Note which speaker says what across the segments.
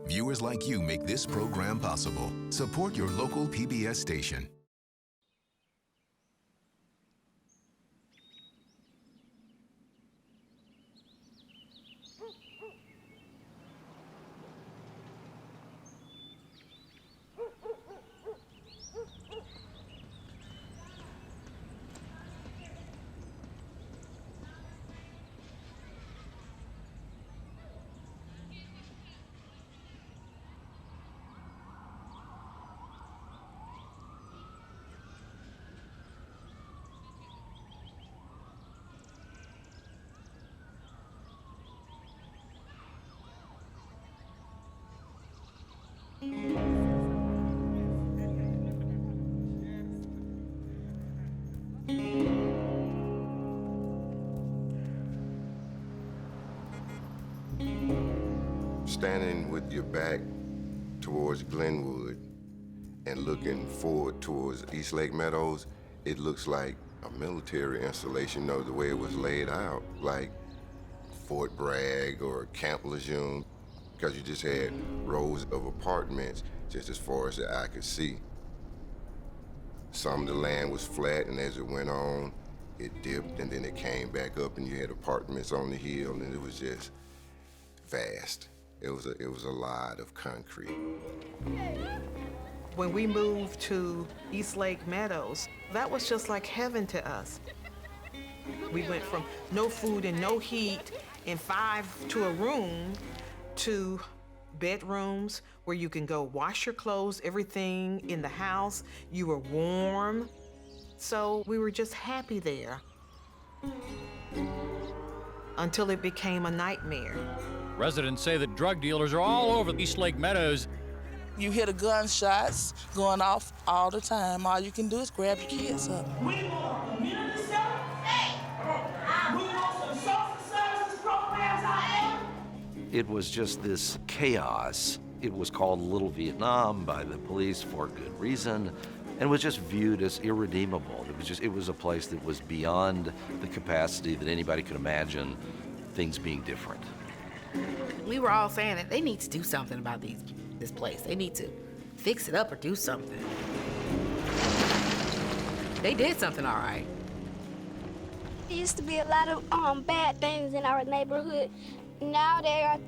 Speaker 1: Viewers like you make this program possible. Support your local PBS station.
Speaker 2: Standing with your back towards Glenwood and looking forward towards Eastlake Meadows, it looks like a military installation, you know, the way it was laid out, like Fort Bragg or Camp Lejeune, because you just had rows of apartments just as far as the eye could see. Some of the land was flat, and as it went on, it dipped, and then it came back up, and you had apartments on the hill, and it was just vast. It was a lot of concrete.
Speaker 3: When we moved to Eastlake Meadows, that was just like heaven to us. We went from no food and no heat and 5 to a room to bedrooms where you can go wash your clothes, everything in the house. You were warm. So we were just happy there until it became a nightmare.
Speaker 4: Residents say that drug dealers are all over Eastlake Meadows.
Speaker 5: You hear the gunshots going off all the time. All you can do is grab your kids up.
Speaker 6: We want a community center. We want some social services programs out there.
Speaker 7: It was just this chaos. It was called Little Vietnam by the police for good reason, and was just viewed as irredeemable. It was a place that was beyond the capacity that anybody could imagine things being different.
Speaker 8: We were all saying that they need to do something about this place. They need to fix it up or do something. They did something all right.
Speaker 9: There used to be a lot of bad things in our neighborhood. Now they are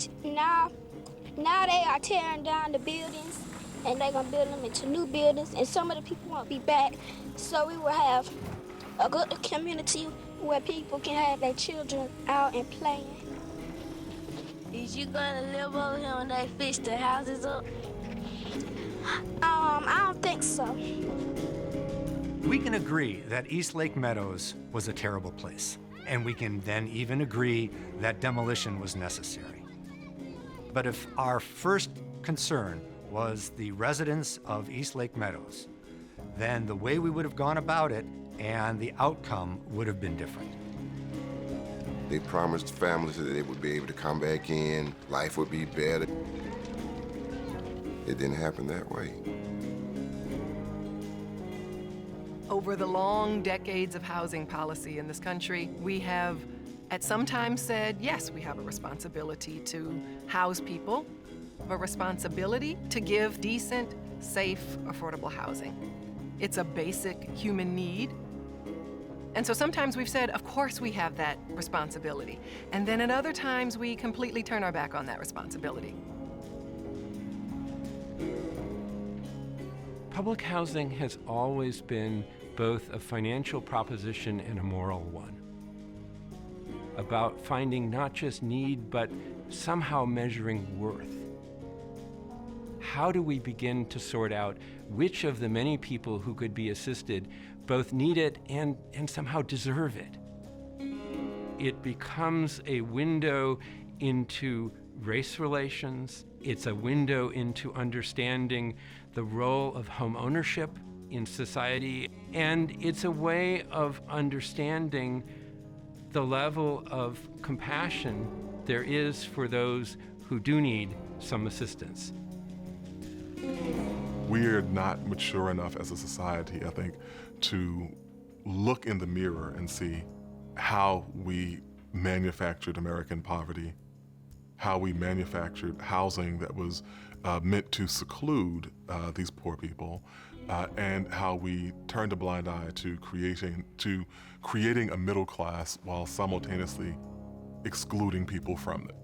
Speaker 9: tearing down the buildings, and they're gonna build them into new buildings, and some of the people won't be back. So we will have a good community where people can have their children out and playing.
Speaker 10: Is you gonna live over here when they fix the houses up?
Speaker 9: I don't think so.
Speaker 11: We can agree that Eastlake Meadows was a terrible place, and we can then even agree that demolition was necessary. But if our first concern was the residents of Eastlake Meadows, then the way we would have gone about it and the outcome would have been different.
Speaker 2: They promised families that they would be able to come back in, life would be better. It didn't happen that way.
Speaker 12: Over the long decades of housing policy in this country, we have at some time said, yes, we have a responsibility to house people, a responsibility to give decent, safe, affordable housing. It's a basic human need. And so sometimes we've said, of course we have that responsibility. And then at other times we completely turn our back on that responsibility.
Speaker 13: Public housing has always been both a financial proposition and a moral one. About finding not just need, but somehow measuring worth. How do we begin to sort out which of the many people who could be assisted both need it and somehow deserve it? It becomes a window into race relations. It's a window into understanding the role of home ownership in society. And it's a way of understanding the level of compassion there is for those who do need some assistance.
Speaker 14: We are not mature enough as a society, I think, to look in the mirror and see how we manufactured American poverty how we manufactured housing that was meant to seclude these poor people, and how we turned a blind eye to creating a middle class while simultaneously excluding people from it.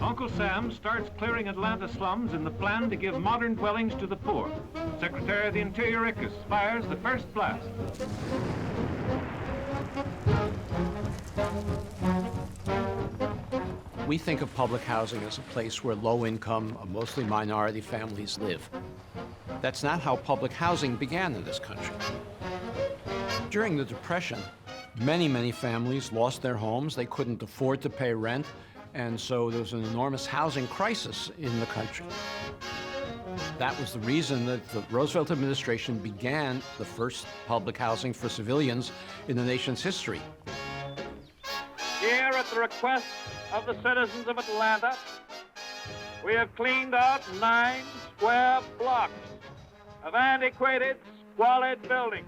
Speaker 15: Uncle Sam starts clearing Atlanta slums in the plan to give modern dwellings to the poor. Secretary of the Interior Ickes fires the first blast.
Speaker 16: We think of public housing as a place where low-income, mostly minority families live. That's not how public housing began in this country. During the Depression, many families lost their homes. They couldn't afford to pay rent, and so there was an enormous housing crisis in the country. That was the reason that the Roosevelt administration began the first public housing for civilians in the nation's history.
Speaker 15: Here, at the request of the citizens of Atlanta, we have cleaned out 9 square blocks of antiquated, squalid buildings.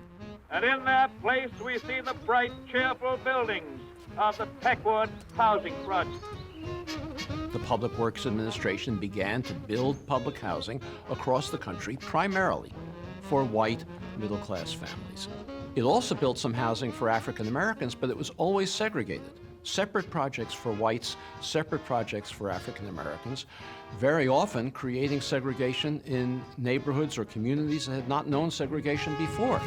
Speaker 15: And in their place, we see the bright, cheerful buildings of the Peckwood Housing Project.
Speaker 16: The Public Works Administration began to build public housing across the country, primarily for white middle-class families. It also built some housing for African Americans, but it was always segregated. Separate projects for whites, separate projects for African Americans, very often creating segregation in neighborhoods or communities that had not known segregation before.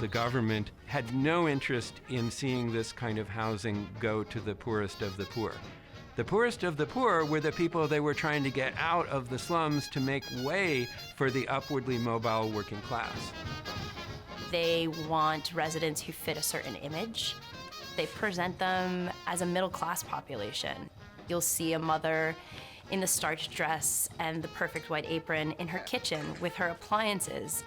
Speaker 13: The government had no interest in seeing this kind of housing go to the poorest of the poor. The poorest of the poor were the people they were trying to get out of the slums to make way for the upwardly mobile working class.
Speaker 17: They want residents who fit a certain image. They present them as a middle-class population. You'll see a mother in the starched dress and the perfect white apron in her kitchen with her appliances.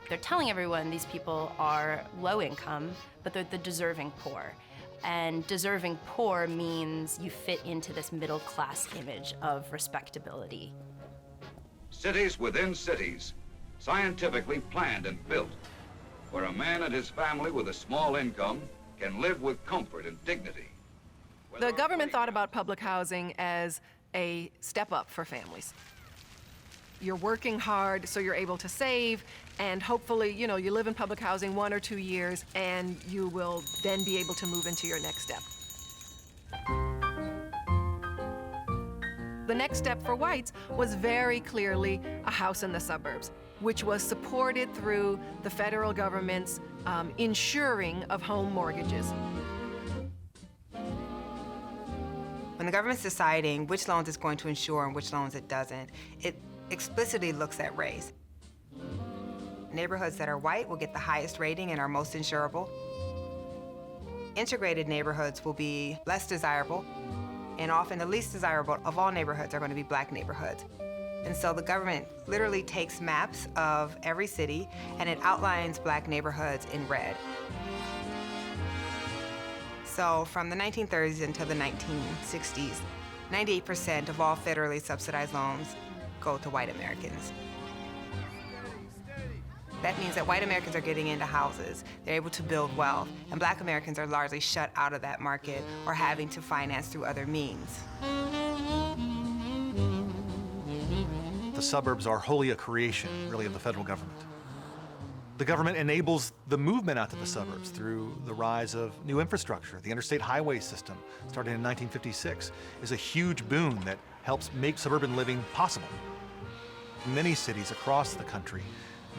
Speaker 17: They're telling everyone these people are low income, but they're the deserving poor. And deserving poor means you fit into this middle class image of respectability.
Speaker 18: Cities within cities, scientifically planned and built, where a man and his family with a small income can live with comfort and dignity.
Speaker 12: The government thought about public housing as a step up for families. You're working hard, so you're able to save, and hopefully, you live in public housing 1 or 2 years, and you will then be able to move into your next step. The next step for whites was very clearly a house in the suburbs, which was supported through the federal government's insuring of home mortgages.
Speaker 19: When the government's deciding which loans it's going to insure and which loans it doesn't, it explicitly looks at race. Neighborhoods that are white will get the highest rating and are most insurable. Integrated neighborhoods will be less desirable, and often the least desirable of all neighborhoods are going to be black neighborhoods. And so the government literally takes maps of every city and it outlines black neighborhoods in red. So from the 1930s until the 1960s, 98% of all federally subsidized loans go to white Americans. That means that white Americans are getting into houses, they're able to build wealth, and black Americans are largely shut out of that market or having to finance through other means.
Speaker 20: The suburbs are wholly a creation, really, of the federal government. The government enables the movement out to the suburbs through the rise of new infrastructure. The interstate highway system, starting in 1956, is a huge boon that helps make suburban living possible. In many cities across the country,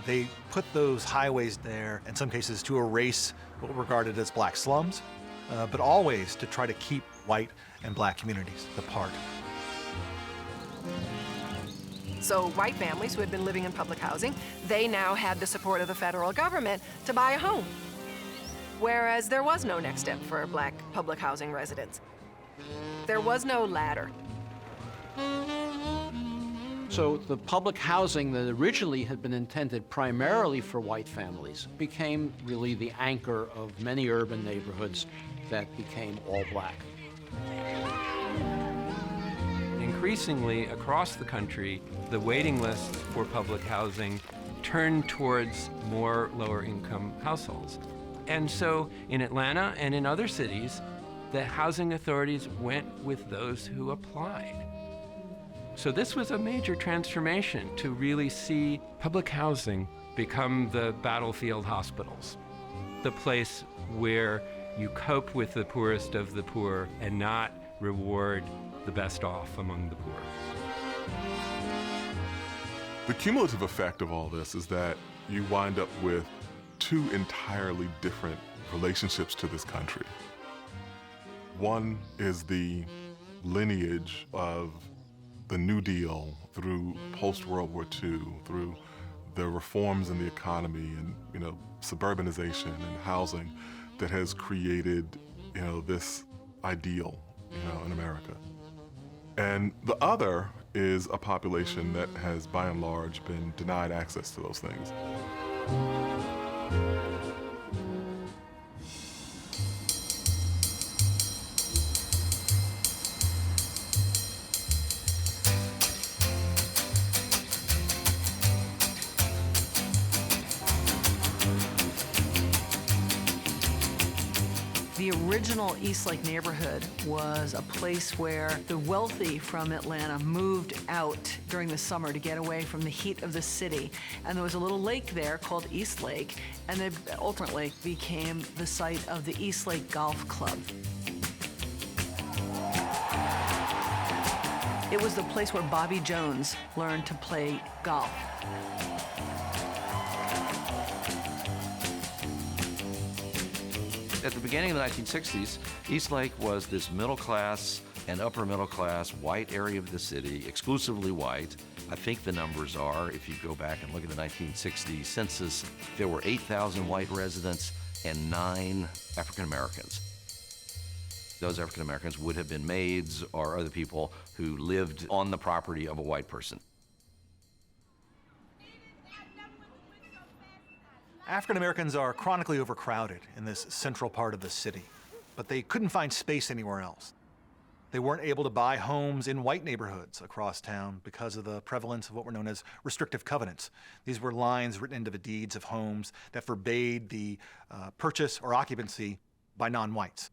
Speaker 20: they put those highways there, in some cases to erase what were regarded as black slums, but always to try to keep white and black communities apart.
Speaker 12: So white families who had been living in public housing, they now had the support of the federal government to buy a home. Whereas there was no next step for black public housing residents. There was no ladder.
Speaker 16: So the public housing that originally had been intended primarily for white families became really the anchor of many urban neighborhoods that became all black.
Speaker 13: Increasingly, across the country, the waiting lists for public housing turned towards more lower-income households. And so in Atlanta and in other cities, the housing authorities went with those who applied. So this was a major transformation to really see public housing become the battlefield hospitals, the place where you cope with the poorest of the poor and not reward the best off among the poor.
Speaker 14: The cumulative effect of all this is that you wind up with two entirely different relationships to this country. One is the lineage of the New Deal through post-World War II, through the reforms in the economy and, suburbanization and housing that has created, this ideal, in America. And the other is a population that has, by and large, been denied access to those things.
Speaker 21: The original Eastlake neighborhood was a place where the wealthy from Atlanta moved out during the summer to get away from the heat of the city. And there was a little lake there called Eastlake, and it ultimately became the site of the Eastlake Golf Club. It was the place where Bobby Jones learned to play golf.
Speaker 7: At the beginning of the 1960s, Eastlake was this middle class and upper middle class white area of the city, exclusively white. I think the numbers are, if you go back and look at the 1960 census, there were 8,000 white residents and 9 African Americans. Those African Americans would have been maids or other people who lived on the property of a white person.
Speaker 20: African Americans are chronically overcrowded in this central part of the city, but they couldn't find space anywhere else. They weren't able to buy homes in white neighborhoods across town because of the prevalence of what were known as restrictive covenants. These were lines written into the deeds of homes that forbade the purchase or occupancy by non-whites.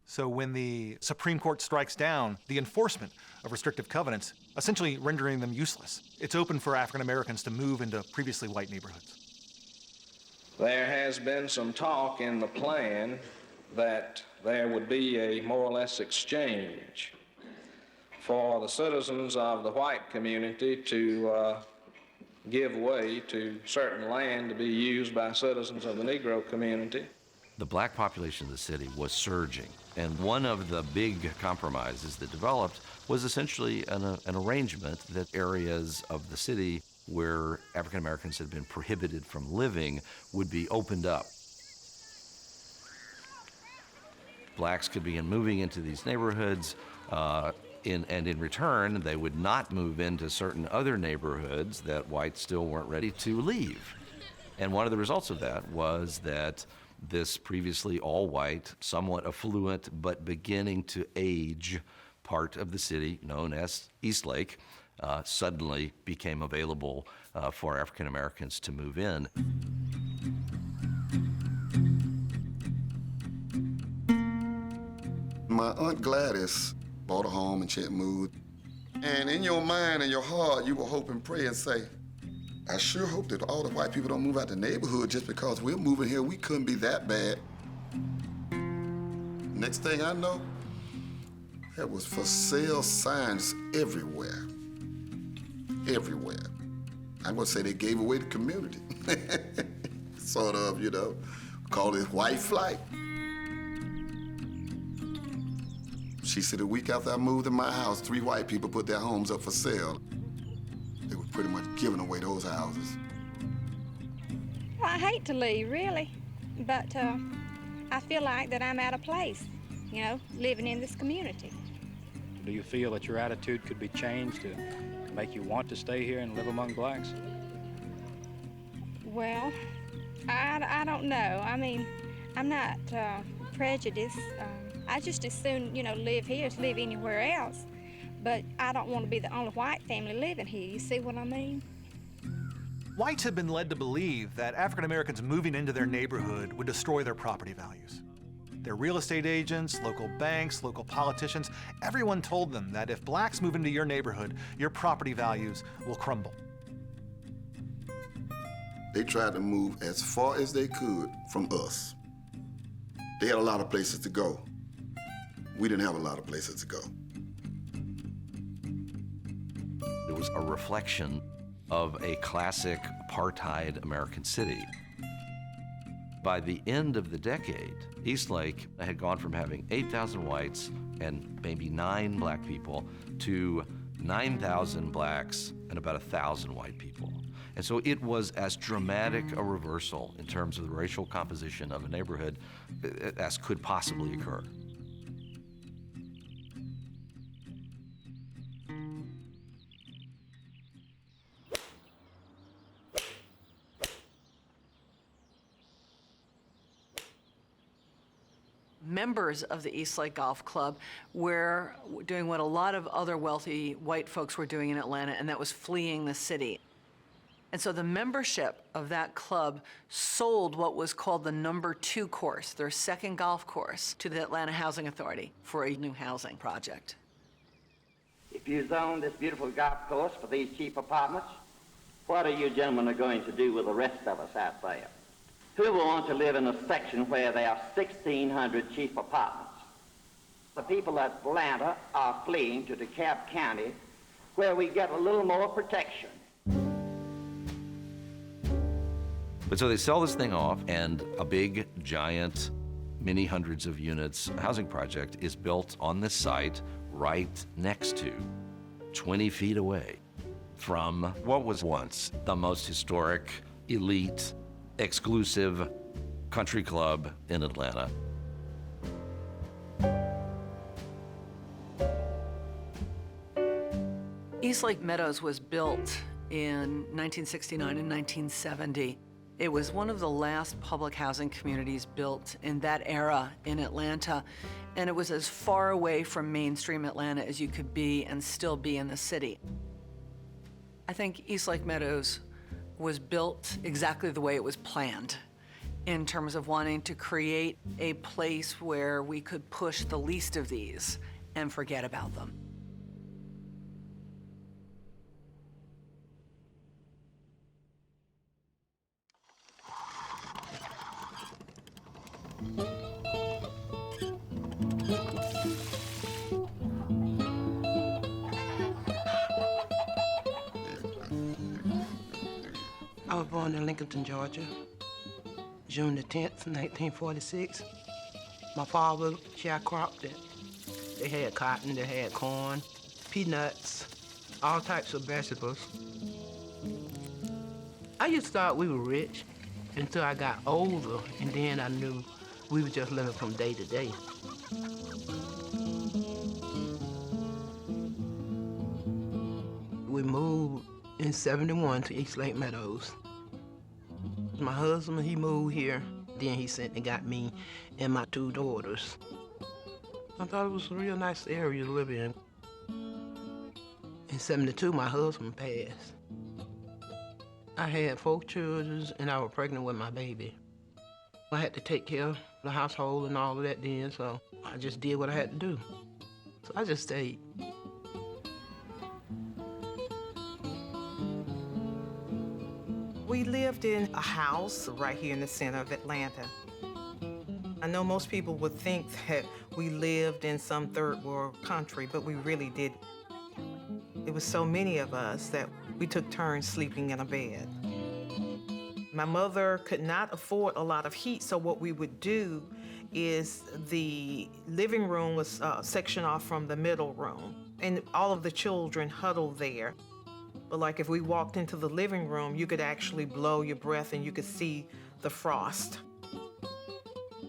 Speaker 20: So when the Supreme Court strikes down the enforcement of restrictive covenants, essentially rendering them useless, it's open for African Americans to move into previously white neighborhoods.
Speaker 22: There has been some talk in the plan that there would be a more or less exchange for the citizens of the white community to give way to certain land to be used by citizens of the Negro community.
Speaker 7: The black population of the city was surging, and one of the big compromises that developed was essentially an arrangement that areas of the city where African Americans had been prohibited from living would be opened up. Blacks could begin moving into these neighborhoods, and in return, they would not move into certain other neighborhoods that whites still weren't ready to leave. And one of the results of that was that this previously all-white, somewhat affluent, but beginning to age part of the city known as Eastlake suddenly became available for African Americans to move in.
Speaker 23: My Aunt Gladys bought a home and she had moved. And in your mind and your heart, you will hope and pray and say, I sure hope that all the white people don't move out the neighborhood just because we're moving here. We couldn't be that bad. Next thing I know, there was for sale signs everywhere. Everywhere. I'm gonna say they gave away the community. Sort of, call it white flight. She said a week after I moved in my house, 3 white people put their homes up for sale. They were pretty much giving away those houses.
Speaker 24: Well, I hate to leave, really, but I feel like that I'm out of place, living in this community.
Speaker 25: Do you feel that your attitude could be changed to
Speaker 1: make you want to stay here and live among blacks?
Speaker 24: Well, I don't know. I mean, I'm not prejudiced. I just as soon, live here as live anywhere else. But I don't want to be the only white family living here. You see what I mean?
Speaker 20: Whites have been led to believe that African Americans moving into their neighborhood would destroy their property values. Their real estate agents, local banks, local politicians, everyone told them that if blacks move into your neighborhood, your property values will crumble.
Speaker 23: They tried to move as far as they could from us. They had a lot of places to go. We didn't have a lot of places to go.
Speaker 7: It was a reflection of a classic apartheid American city. By the end of the decade, Eastlake had gone from having 8,000 whites and maybe 9 black people to 9,000 blacks and about 1,000 white people. And so it was as dramatic a reversal in terms of the racial composition of a neighborhood as could possibly occur.
Speaker 21: Members of the Eastlake Golf Club were doing what a lot of other wealthy white folks were doing in Atlanta, and that was fleeing the city. And so the membership of that club sold what was called the number 2 course, their second golf course, to the Atlanta Housing Authority for a new housing project.
Speaker 3: If you zone this beautiful golf course for these cheap apartments, what are you gentlemen going to do with the rest of us out there? Who will want to live in a section where there are 1,600 cheap apartments? The people of Atlanta are fleeing to DeKalb County, where we get a little more protection.
Speaker 7: But so they sell this thing off, and a big, giant, many hundreds of units housing project is built on this site right next to, 20 feet away from what was once the most historic, elite, exclusive country club in Atlanta.
Speaker 21: Eastlake Meadows was built in 1969 and 1970. It was one of the last public housing communities built in that era in Atlanta, and it was as far away from mainstream Atlanta as you could be and still be in the city. I think Eastlake Meadows was built exactly the way it was planned in terms of wanting to create a place where we could push the least of these and forget about them.
Speaker 4: I was born in Lincolnton, Georgia, June the 10th, 1946. My father sharecropped it. They had cotton, they had corn, peanuts, all types of vegetables. I used to thought we were rich until I got older, and then I knew we were just living from day to day. We moved in '71 to Eastlake Meadows. My husband, he moved here. Then he sent and got me and my 2 daughters. I thought it was a real nice area to live in. In '72, my husband passed. I had 4 children and I was pregnant with my baby. I had to take care of the household and all of that then, so I just did what I had to do. So I just stayed.
Speaker 19: We lived in a house right here in the center of Atlanta. I know most people would think that we lived in some third world country, but we really didn't. There was so many of us that we took turns sleeping in a bed. My mother could not afford a lot of heat, so what we would do is the living room was sectioned off from the middle room, and all of the children huddled there. But like if we walked into the living room, you could actually blow your breath and you could see the frost.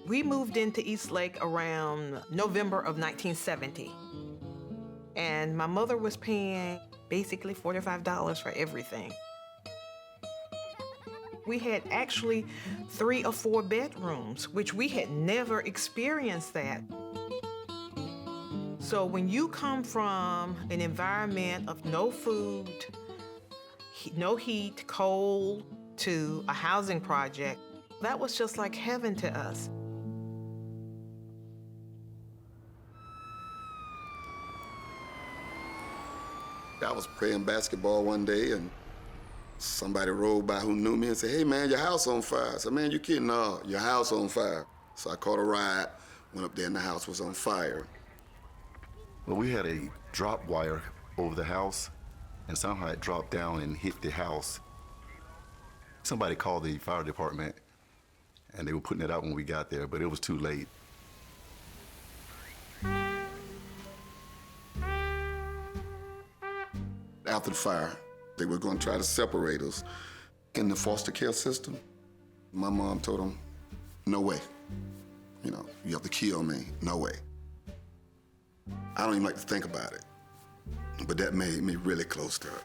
Speaker 19: We moved into Eastlake around November of 1970. And my mother was paying basically $45 for everything. We had actually 3 or 4 bedrooms, which we had never experienced that. So when you come from an environment of no food, no heat, cold, to a housing project, that was just like heaven to us.
Speaker 23: I was playing basketball one day and somebody rolled by who knew me and said, "Hey man, your house on fire." I said, "Man, you kidding? No, your house on fire." So I caught a ride, went up there and the house was on fire.
Speaker 5: Well, we had a drop wire over the house and somehow it dropped down and hit the house. Somebody called the fire department and they were putting it out when we got there, but it was too late.
Speaker 23: After the fire, they were going to try to separate us in the foster care system. My mom told them, "No way. You know, you have to kill me. No way." I don't even like to think about it, but that made me really close to her.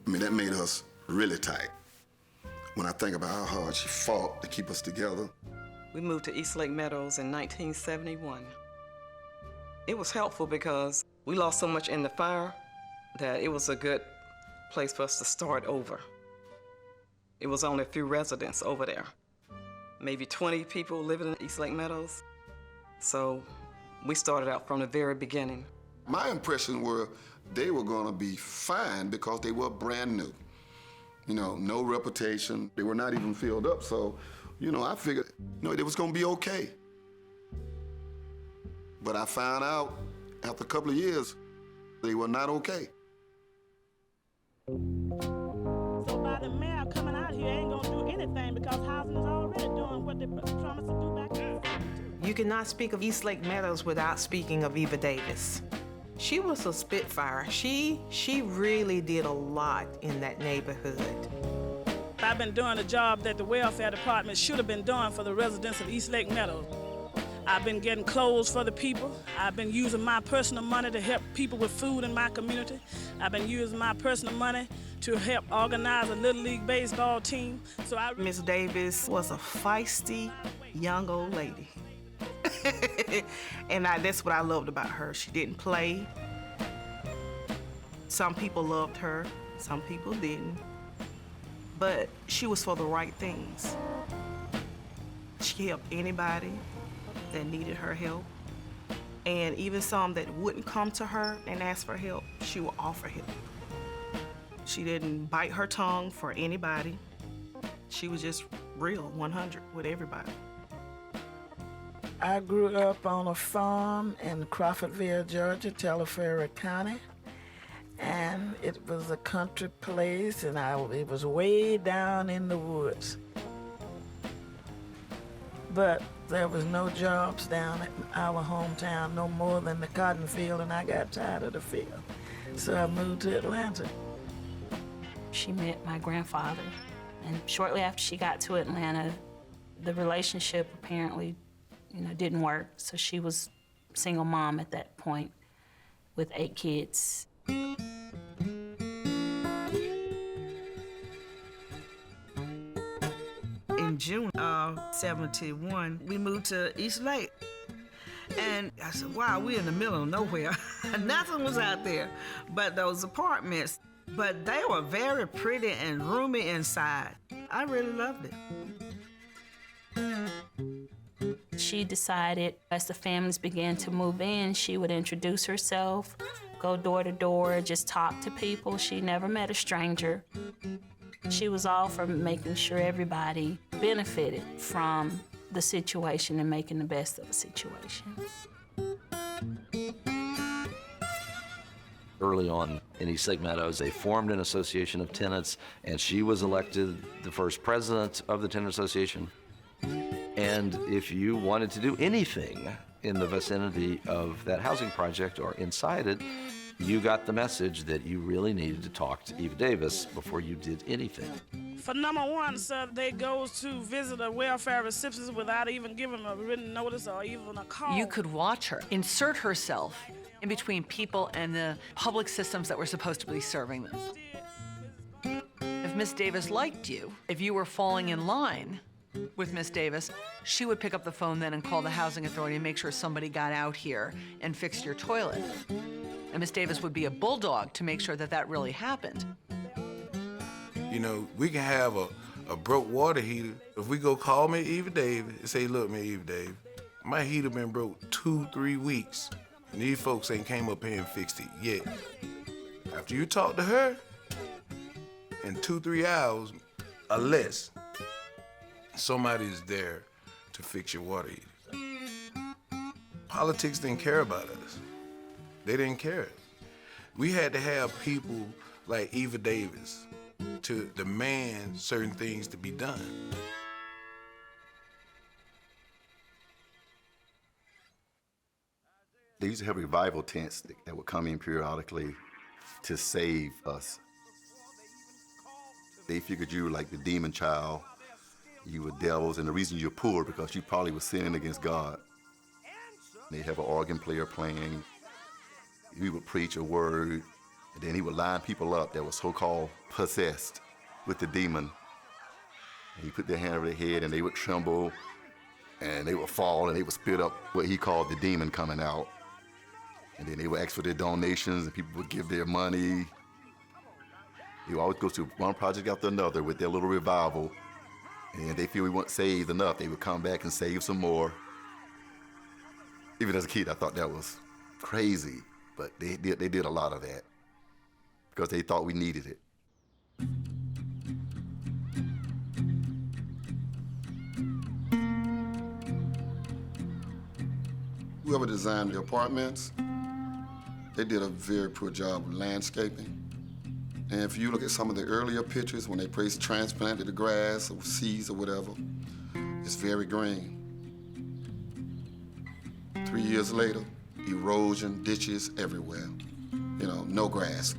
Speaker 23: I mean, that made us really tight. When I think about how hard she fought to keep us together.
Speaker 6: We moved to East Lake Meadows in 1971. It was helpful because we lost so much in the fire that it was a good place for us to start over. It was only a few residents over there, maybe 20 people living in East Lake Meadows. So we started out from the very beginning.
Speaker 23: My impression were they were gonna be fine because they were brand new. You know, no reputation. They were not even filled up. So, you know, I figured, you know, it was gonna be okay. But I found out after a couple of years, they were not okay.
Speaker 8: So by the mayor coming out here ain't gonna do anything because housing is already doing what they promised to do back then.
Speaker 19: You cannot speak of East Lake Meadows without speaking of Eva Davis. She was a spitfire. She really did a lot in that neighborhood.
Speaker 8: I've been doing a job that the welfare department should have been doing for the residents of East Lake Meadows. I've been getting clothes for the people. I've been using my personal money to help people with food in my community. I've been using my personal money to help organize a Little League baseball team. So
Speaker 19: Miss Davis was a feisty young old lady. And that's what I loved about her. She didn't play. Some people loved her, some people didn't. But she was for the right things. She helped anybody that needed her help. And even some that wouldn't come to her and ask for help, she would offer help. She didn't bite her tongue for anybody. She was just real, 100 with everybody.
Speaker 10: I grew up on a farm in Crawfordville, Georgia, Tallaferry County. And it was a country place, and it was way down in the woods. But there was no jobs down at our hometown, no more than the cotton field, and I got tired of the field. So I moved to Atlanta.
Speaker 17: She met my grandfather, and shortly after she got to Atlanta, the relationship apparently, didn't work. So she was a single mom at that point with 8 kids.
Speaker 25: In June of '71, we moved to East Lake. And I said, wow, we're in the middle of nowhere. Nothing was out there but those apartments. But they were very pretty and roomy inside. I really loved it.
Speaker 17: She decided as the families began to move in, she would introduce herself, go door to door, just talk to people. She never met a stranger. She was all for making sure everybody benefited from the situation and making the best of the situation.
Speaker 7: Early on in East Lake Meadows, they formed an association of tenants, and she was elected the first president of the tenant association. And if you wanted to do anything in the vicinity of that housing project or inside it, you got the message that you really needed to talk to Eva Davis before you did anything.
Speaker 8: For number one, sir, they go to visit a welfare recipient without even giving a written notice or even a call.
Speaker 21: You could watch her insert herself in between people and the public systems that were supposed to be serving them. If Miss Davis liked you, if you were falling in line with Miss Davis, she would pick up the phone then and call the housing authority and make sure somebody got out here and fixed your toilet. And Miss Davis would be a bulldog to make sure that that really happened.
Speaker 2: You know, we can have a broke water heater. If we go call me Eva Davis and say, look, man, Eva Davis, my heater been broke 2-3 weeks, and these folks ain't came up here and fixed it yet. After you talk to her, in 2-3 hours or less, somebody's there to fix your water heater. Politics didn't care about us. They didn't care. We had to have people like Eva Davis to demand certain things to be done.
Speaker 5: They used to have revival tents that would come in periodically to save us. They figured you were like the demon child, you were devils, and the reason you're poor because you probably were sinning against God. They have an organ player playing. He would preach a word, and then he would line people up that were so-called possessed with the demon. And he put their hand over their head, and they would tremble, and they would fall, and they would spit up what he called the demon coming out. And then they would ask for their donations, and people would give their money. They would always go through one project after another with their little revival. And they feel we weren't saved enough, they would come back and save some more. Even as a kid, I thought that was crazy, but they did a lot of that because they thought we needed it.
Speaker 23: Whoever designed the apartments, they did a very poor job of landscaping. And if you look at some of the earlier pictures when they transplanted the grass or seeds or whatever, it's very green. 3 years later, erosion, ditches everywhere. You know, no grass.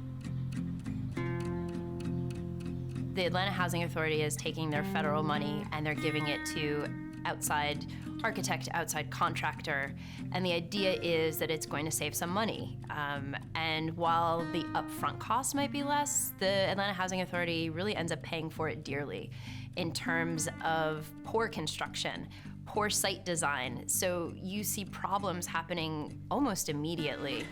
Speaker 17: The Atlanta Housing Authority is taking their federal money and they're giving it to outside architect, outside contractor, and the idea is that it's going to save some money. And while the upfront cost might be less, the Atlanta Housing Authority really ends up paying for it dearly in terms of poor construction, poor site design. So you see problems happening almost immediately.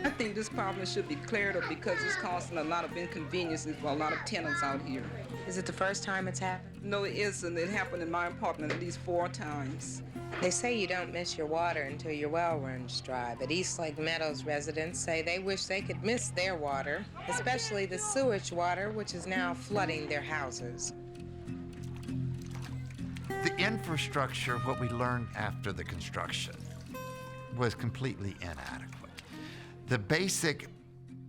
Speaker 9: I think this problem should be cleared up because it's causing a lot of inconveniences for a lot of tenants out here.
Speaker 19: Is it the first time it's happened?
Speaker 9: No, it isn't. It happened in my apartment at least 4 times.
Speaker 11: They say you don't miss your water until your well runs dry, but East Lake Meadows residents say they wish they could miss their water, especially the sewage water, which is now flooding their houses.
Speaker 15: The infrastructure, what we learned after the construction, was completely inadequate. The basic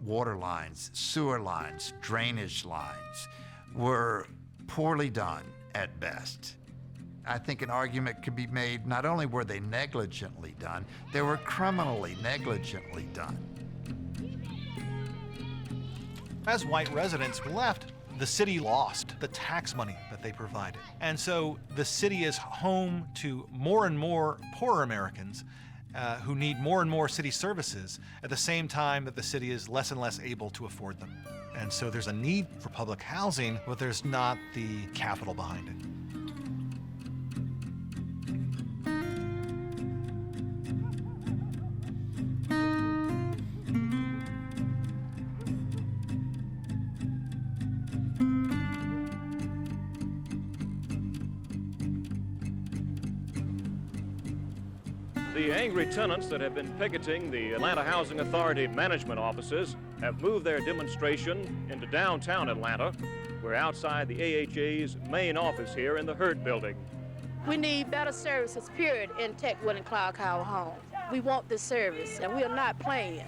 Speaker 15: water lines, sewer lines, drainage lines were poorly done at best. I think an argument could be made, not only were they negligently done, they were criminally negligently done.
Speaker 20: As white residents left, the city lost the tax money that they provided. And so the city is home to more and more poorer Americans who need more and more city services at the same time that the city is less and less able to afford them. And so there's a need for public housing, but there's not the capital behind it.
Speaker 1: The angry tenants that have been picketing the Atlanta Housing Authority management offices have moved their demonstration into downtown Atlanta. We're outside the AHA's main office here in the Hurt Building.
Speaker 18: We need better services, period, in Techwood and Clark Howell Homes. We want this service, and we are not playing.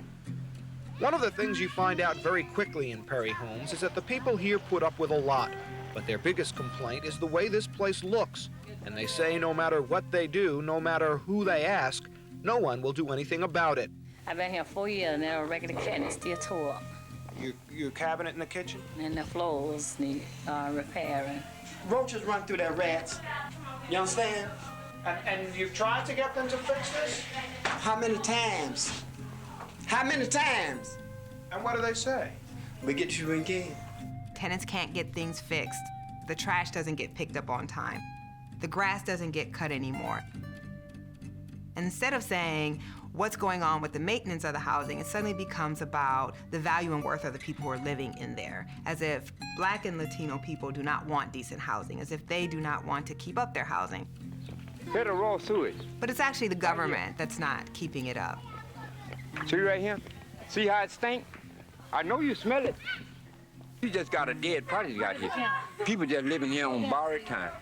Speaker 26: One of the things you find out very quickly in Perry Homes is that the people here put up with a lot, but their biggest complaint is the way this place looks. And they say no matter what they do, no matter who they ask, no one will do anything about it.
Speaker 27: I've been here 4 years and I reckon the cabinet still tore up.
Speaker 26: Your cabinet in the kitchen?
Speaker 27: And the floors need repairing.
Speaker 26: Roaches run through their rats. You understand? And you've tried to get them to fix this?
Speaker 3: How many times? How many times?
Speaker 26: And what do they say?
Speaker 3: We get you again.
Speaker 19: Tenants can't get things fixed. The trash doesn't get picked up on time. The grass doesn't get cut anymore. And instead of saying, what's going on with the maintenance of the housing, it suddenly becomes about the value and worth of the people who are living in there, as if Black and Latino people do not want decent housing, as if they do not want to keep up their housing.
Speaker 12: Better raw sewage.
Speaker 19: But it's actually the government that's not keeping it up.
Speaker 12: See right here? See how it stink? I know you smell it. You just got a dead project out here. People just living here on borrowed time.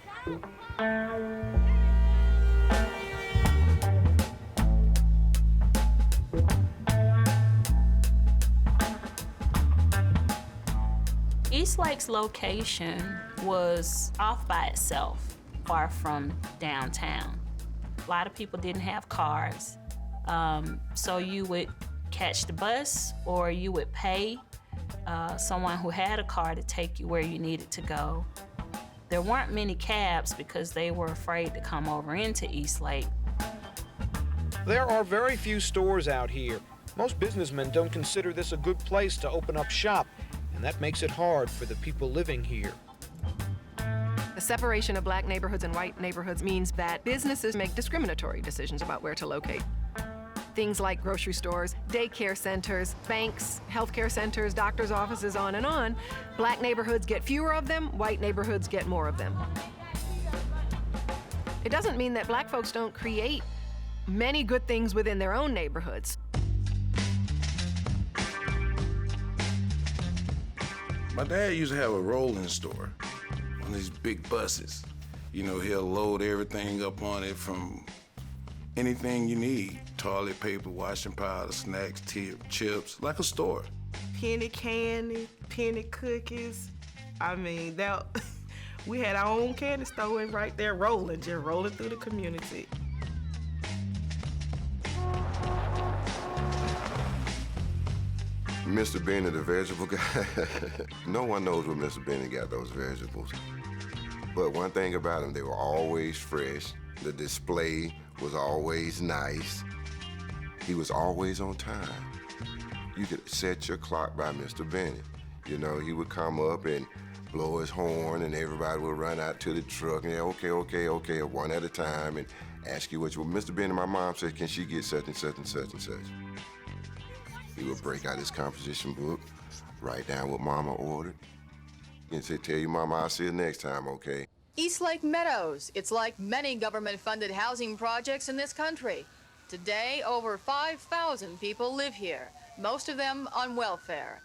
Speaker 13: East Lake's location was off by itself, far from downtown. A lot of people didn't have cars, so you would catch the bus or you would pay someone who had a car to take you where you needed to go. There weren't many cabs because they were afraid to come over into East Lake.
Speaker 26: There are very few stores out here. Most businessmen don't consider this a good place to open up shop, and that makes it hard for the people living here.
Speaker 14: The separation of Black neighborhoods and white neighborhoods means that businesses make discriminatory decisions about where to locate. Things like grocery stores, daycare centers, banks, healthcare centers, doctors' offices, on and on. Black neighborhoods get fewer of them, white neighborhoods get more of them. It doesn't mean that Black folks don't create many good things within their own neighborhoods.
Speaker 2: My dad used to have a rolling store on these big buses. You know, he'll load everything up on it from anything you need. Toilet paper, washing powder, snacks, chips, like a store.
Speaker 25: Penny candy, penny cookies. I mean, we had our own candy store and right there rolling, just rolling through the community.
Speaker 16: Mr. Benny, the vegetable guy, no one knows where Mr. Benny got those vegetables. But one thing about them, they were always fresh. The display was always nice. He was always on time. You could set your clock by Mr. Benny. You know, he would come up and blow his horn and everybody would run out to the truck and okay, one at a time and ask you what you want. Mr. Benny, my mom said, can she get such and such and such and such? He would break out his composition book, write down what Mama ordered, and say, tell you, Mama, I'll see you next time, okay?
Speaker 22: East Lake Meadows. It's like many government-funded housing projects in this country. Today, over 5,000 people live here, most of them on welfare.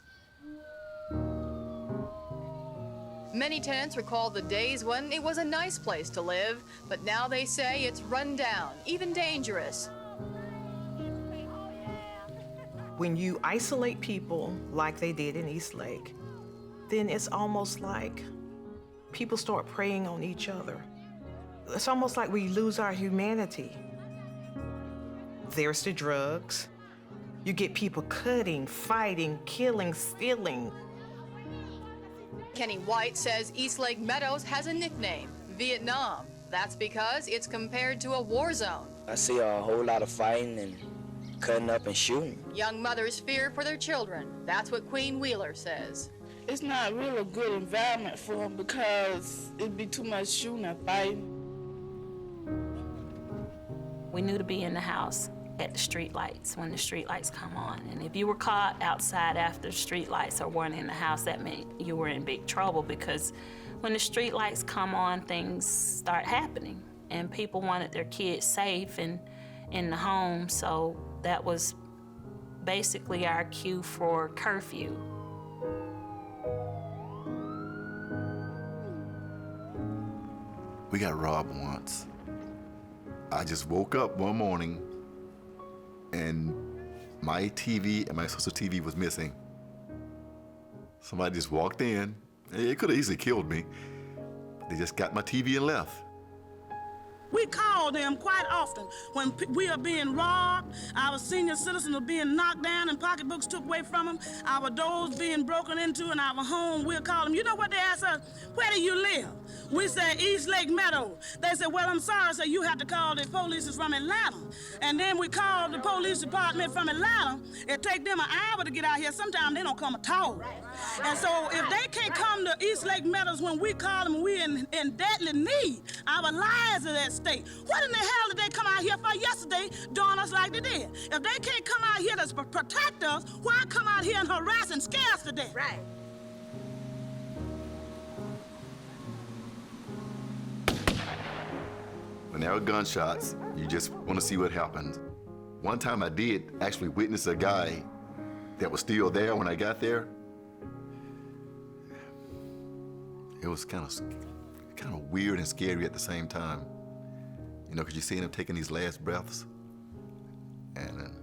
Speaker 22: Many tenants recall the days when it was a nice place to live, but now they say it's run down, even dangerous.
Speaker 25: When you isolate people like they did in East Lake, then it's almost like people start preying on each other. It's almost like we lose our humanity. There's the drugs. You get people cutting, fighting, killing, stealing.
Speaker 22: Kenny White says East Lake Meadows has a nickname, Vietnam. That's because it's compared to a war zone.
Speaker 24: I see a whole lot of fighting and cutting up and shooting.
Speaker 22: Young mothers fear for their children. That's what Queen Wheeler says.
Speaker 28: It's not really a good environment for them because it'd be too much shooting and fighting.
Speaker 13: We knew to be in the house at the street lights when the street lights come on. And if you were caught outside after the street lights or weren't in the house, that meant you were in big trouble because when the street lights come on, things start happening. And people wanted their kids safe and in the home, so that was basically our cue for curfew.
Speaker 5: We got robbed once. I just woke up one morning and my TV and my sister's TV was missing. Somebody just walked in. It could have easily killed me. They just got my TV and left.
Speaker 8: We call them quite often when we are being robbed, our senior citizens are being knocked down and pocketbooks took away from them, our doors being broken into in our home. We'll call them. You know what they ask us? Where do you live? We said East Lake Meadow. They said, well, I'm sorry, so you have to call the police from Atlanta. And then we called the police department from Atlanta. It take them an hour to get out here. Sometimes they don't come at all. And so if they can't come to East Lake Meadows when we call them, we in deadly need. Our lives are at stake. What in the hell did they come out here for yesterday doing us like they did? If they can't come out here to protect us, why come out here and harass and scare us today? Right.
Speaker 5: When there are gunshots, you just want to see what happens. One time I did actually witness a guy that was still there when I got there. It was kind of weird and scary at the same time. You know, because you're seeing him taking these last breaths. And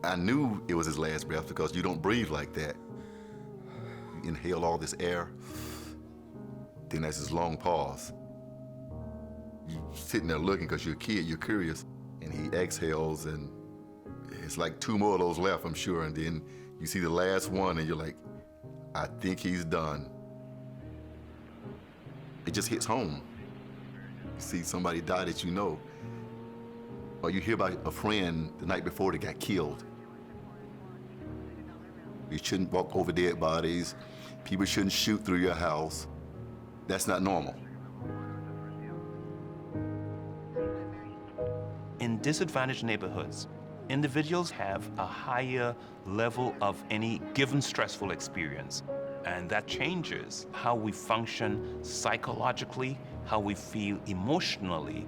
Speaker 5: I knew it was his last breath because you don't breathe like that. You inhale all this air, then there's this long pause. You're sitting there looking because you're a kid, you're curious, and he exhales, and it's like 2 more of those left, I'm sure, and then you see the last one, and you're like, I think he's done. It just hits home. You see somebody die that you know, or you hear about a friend the night before that got killed. You shouldn't walk over dead bodies. People shouldn't shoot through your house. That's not normal.
Speaker 4: In disadvantaged neighborhoods, individuals have a higher level of any given stressful experience, and that changes how we function psychologically, how we feel emotionally.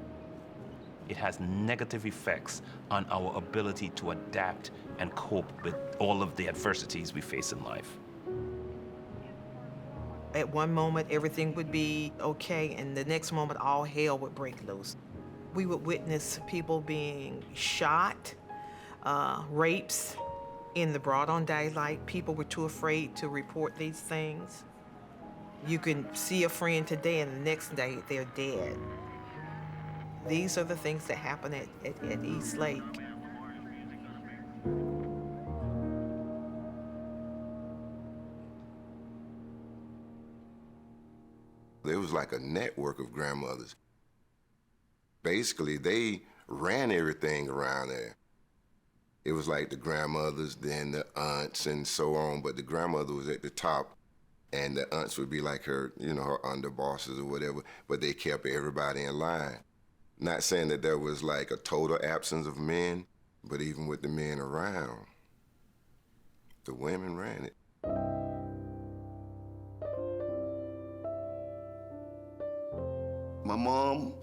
Speaker 4: It has negative effects on our ability to adapt and cope with all of the adversities we face in life.
Speaker 6: At one moment, everything would be okay, and the next moment, all hell would break loose. We would witness people being shot, rapes in the broad on daylight. People were too afraid to report these things. You can see a friend today and the next day they're dead. These are the things that happen at East Lake.
Speaker 16: There was like a network of grandmothers. Basically, they ran everything around there. It was like the grandmothers, then the aunts, and so on, but the grandmother was at the top, and the aunts would be like her, you know, her underbosses or whatever, but they kept everybody in line. Not saying that there was like a total absence of men, but even with the men around, the women ran it.
Speaker 7: My mom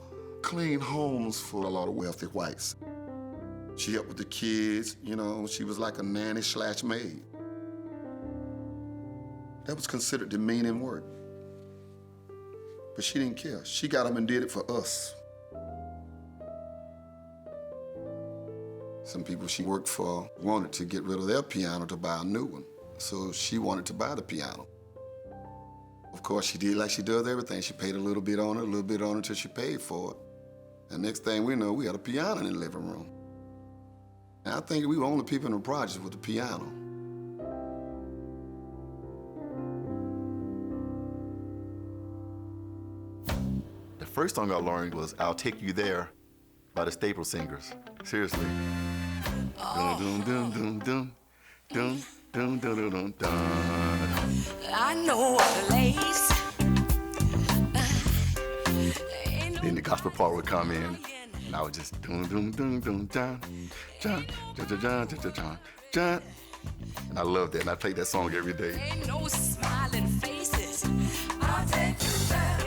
Speaker 7: cleaned homes for a lot of wealthy whites. She helped with the kids, you know, she was like a nanny/maid. That was considered demeaning work. But she didn't care. She got up and did it for us. Some people she worked for wanted to get rid of their piano to buy a new one, so she wanted to buy the piano. Of course, she did like she does everything. She paid a little bit on it, until she paid for it. And next thing we know, we had a piano in the living room. And I think we were the only people in the projects with the piano.
Speaker 5: The first song I learned was I'll Take You There by the Staple Singers. Seriously. Dun, dun, dun, dun, dun, dun, dun, dun, dun, dun.
Speaker 9: I know a place.
Speaker 5: Then the gospel part would come in, and I would just dun dun dun dun dun dun dun dun dun dun dun dun. And I loved that, and I played that song every day.
Speaker 9: Ain't no smiling faces. I'll take you there.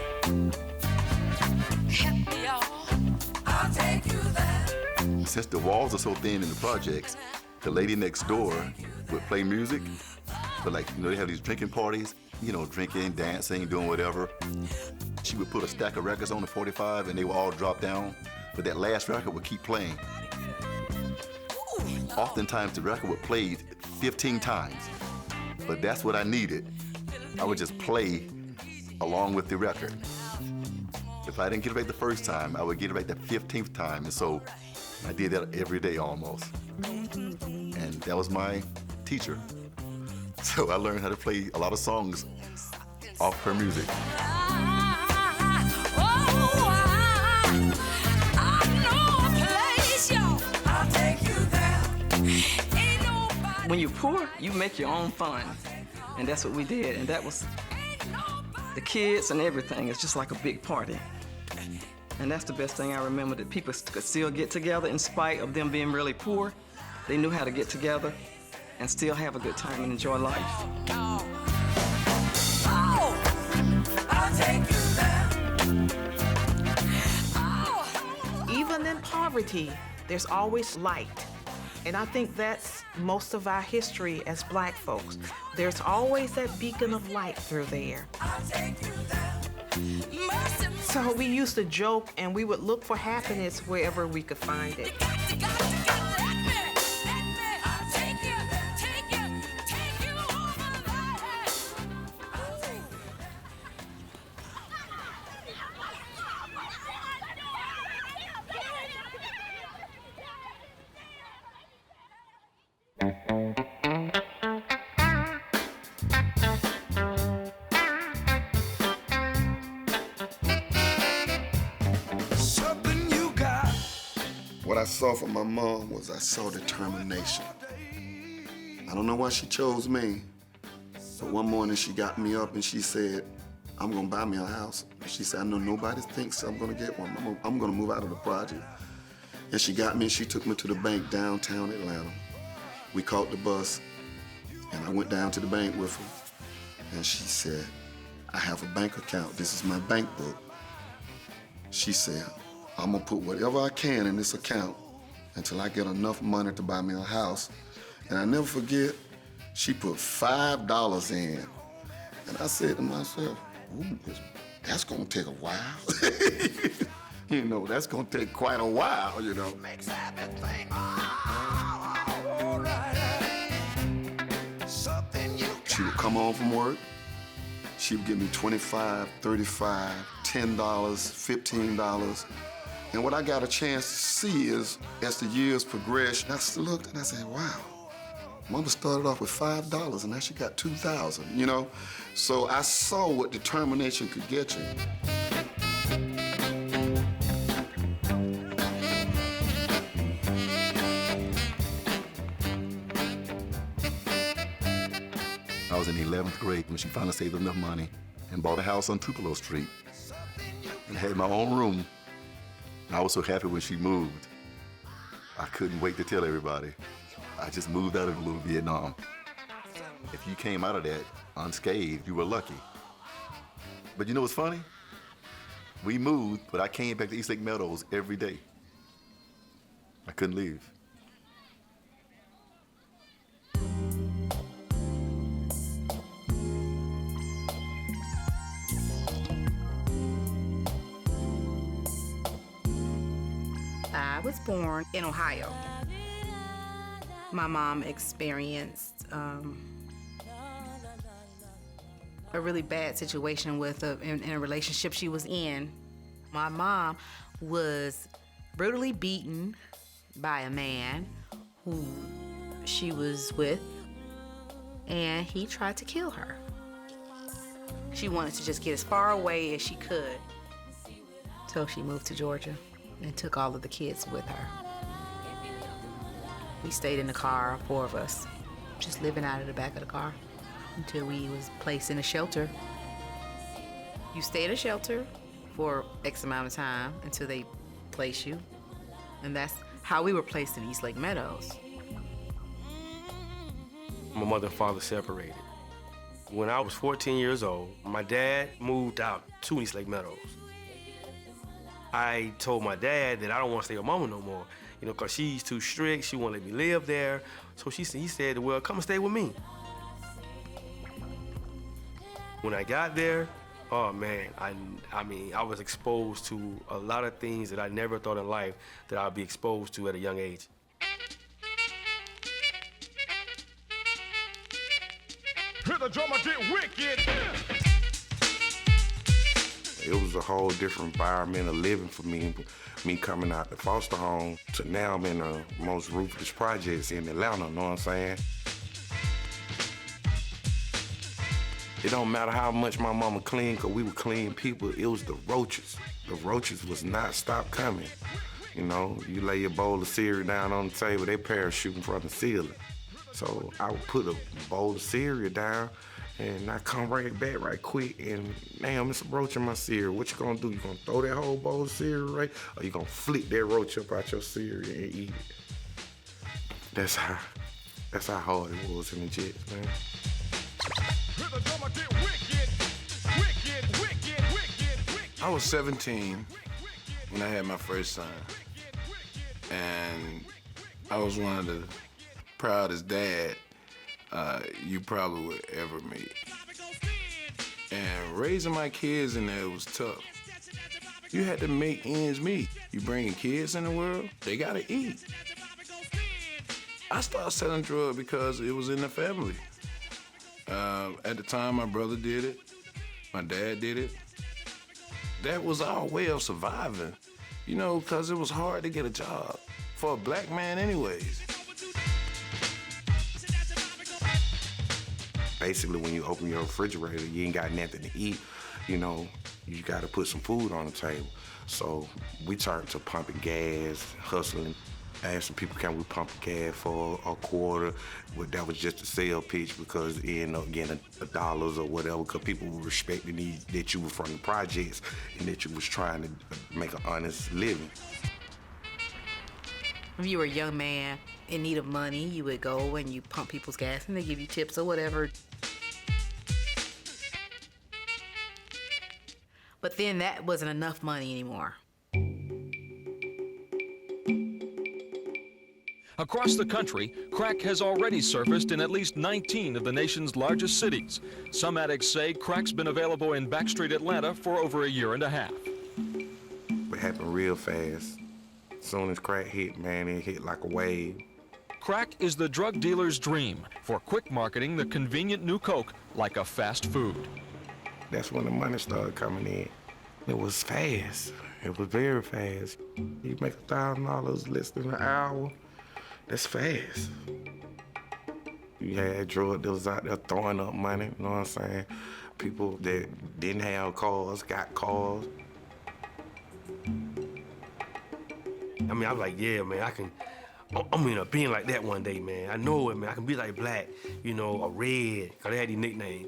Speaker 9: Help me all. I'll take you there.
Speaker 5: Since the walls are so thin in the projects, the lady next door would play music, but like, you know, they have these drinking parties, you know, drinking, dancing, doing whatever. She would put a stack of records on the 45 and they would all drop down, but that last record would keep playing. Oftentimes the record would play 15 times, but that's what I needed. I would just play along with the record. If I didn't get it right the first time, I would get it right the 15th time, and so I did that every day almost. And that was my teacher. So I learned how to play a lot of songs off her music.
Speaker 1: When you're poor, you make your own fun. And that's what we did. And that was the kids and everything. It's just like a big party. And that's the best thing I remember, that people could still get together in spite of them being really poor. They knew how to get together and still have a good time and enjoy life.
Speaker 6: Even in poverty, there's always light. And I think that's most of our history as Black folks. There's always that beacon of light through there. So we used to joke and we would look for happiness wherever we could find it.
Speaker 7: What I saw from my mom was I saw determination. I don't know why she chose me, but one morning she got me up and she said, I'm gonna buy me a house. She said, I know nobody thinks I'm gonna get one. I'm gonna move out of the project. And she got me and she took me to the bank downtown Atlanta. We caught the bus and I went down to the bank with her. And she said, I have a bank account. This is my bank book. She said, I'm gonna put whatever I can in this account until I get enough money to buy me a house. And I never forget, she put $5 in. And I said to myself, ooh, that's gonna take a while. You know, that's gonna take quite a while, you know. Makes everything all right. She would come home from work. She would give me $25, $35, $10, $15. And what I got a chance to see is, as the years progressed, I just looked and I said, wow, Mama started off with $5 and now she got $2,000, you know? So I saw what determination could get you.
Speaker 5: I was in the 11th grade when she finally saved enough money and bought a house on Tupelo Street and had my own room. I was so happy when she moved. I couldn't wait to tell everybody. I just moved out of little Vietnam. If you came out of that unscathed, you were lucky. But you know what's funny? We moved, but I came back to East Lake Meadows every day. I couldn't leave.
Speaker 10: I was born in Ohio. My mom experienced a really bad situation with in a relationship she was in. My mom was brutally beaten by a man who she was with, and he tried to kill her. She wanted to just get as far away as she could, so she moved to Georgia and took all of the kids with her. We stayed in the car, 4 of us, just living out of the back of the car until we was placed in a shelter. You stay in a shelter for X amount of time until they place you. And that's how we were placed in East Lake Meadows.
Speaker 11: My mother and father separated. When I was 14 years old, my dad moved out to East Lake Meadows. I told my dad that I don't want to stay with Mama no more, you know, because she's too strict. She won't let me live there. So he said, well, come and stay with me. When I got there, oh man, I mean, I was exposed to a lot of things that I never thought in life that I'd be exposed to at a young age.
Speaker 15: Hear the drummer get wicked.
Speaker 17: It was a whole different environment of living for me. Me coming out the foster home to now I'm in the most ruthless projects in Atlanta, know what I'm saying? It don't matter how much my mama cleaned, because we were clean people, it was the roaches. The roaches was not stop coming. You know, you lay your bowl of cereal down on the table, they parachuting from the ceiling. So I would put a bowl of cereal down and I come right back right quick and damn, it's a roach in my cereal. What you gonna do? You gonna throw that whole bowl of cereal right? Or you gonna flick that roach up out your cereal and eat it? That's how hard it was in the Jets, man.
Speaker 2: I was 17 when I had my first son. And I was one of the proudest dad you probably would ever meet. And raising my kids in there was tough. You had to make ends meet. You bringing kids in the world, they gotta eat. I started selling drugs because it was in the family. At the time, my brother did it. My dad did it. That was our way of surviving, you know, because it was hard to get a job for a black man anyways.
Speaker 17: Basically, when you open your refrigerator, you ain't got nothing to eat, you know, you got to put some food on the table. So we turned to pumping gas, hustling. I asked some people, can we pump gas for a quarter? Well, that was just a sale pitch because it ended up getting $1 or whatever, because people were respecting that you were from the projects and that you was trying to make an honest living.
Speaker 10: When you were a young man in need of money, you would go and you pump people's gas and they give you tips or whatever. But then that wasn't enough money anymore.
Speaker 3: Across the country, crack has already surfaced in at least 19 of the nation's largest cities. Some addicts say crack's been available in backstreet Atlanta for over a year and a half.
Speaker 17: It happened real fast. As soon as crack hit, man, it hit like a wave.
Speaker 3: Crack is the drug dealer's dream for quick marketing the convenient new Coke like a fast food.
Speaker 17: That's when the money started coming in. It was fast. It was very fast. You make $1,000 less than an hour. That's fast. You had drug dealers out there throwing up money, you know what I'm saying? People that didn't have cars got cars.
Speaker 11: I mean, I was like, yeah, man, I'm in a being like that one day, man. I know it, man. I can be like Black, you know, or Red, because they had these nicknames.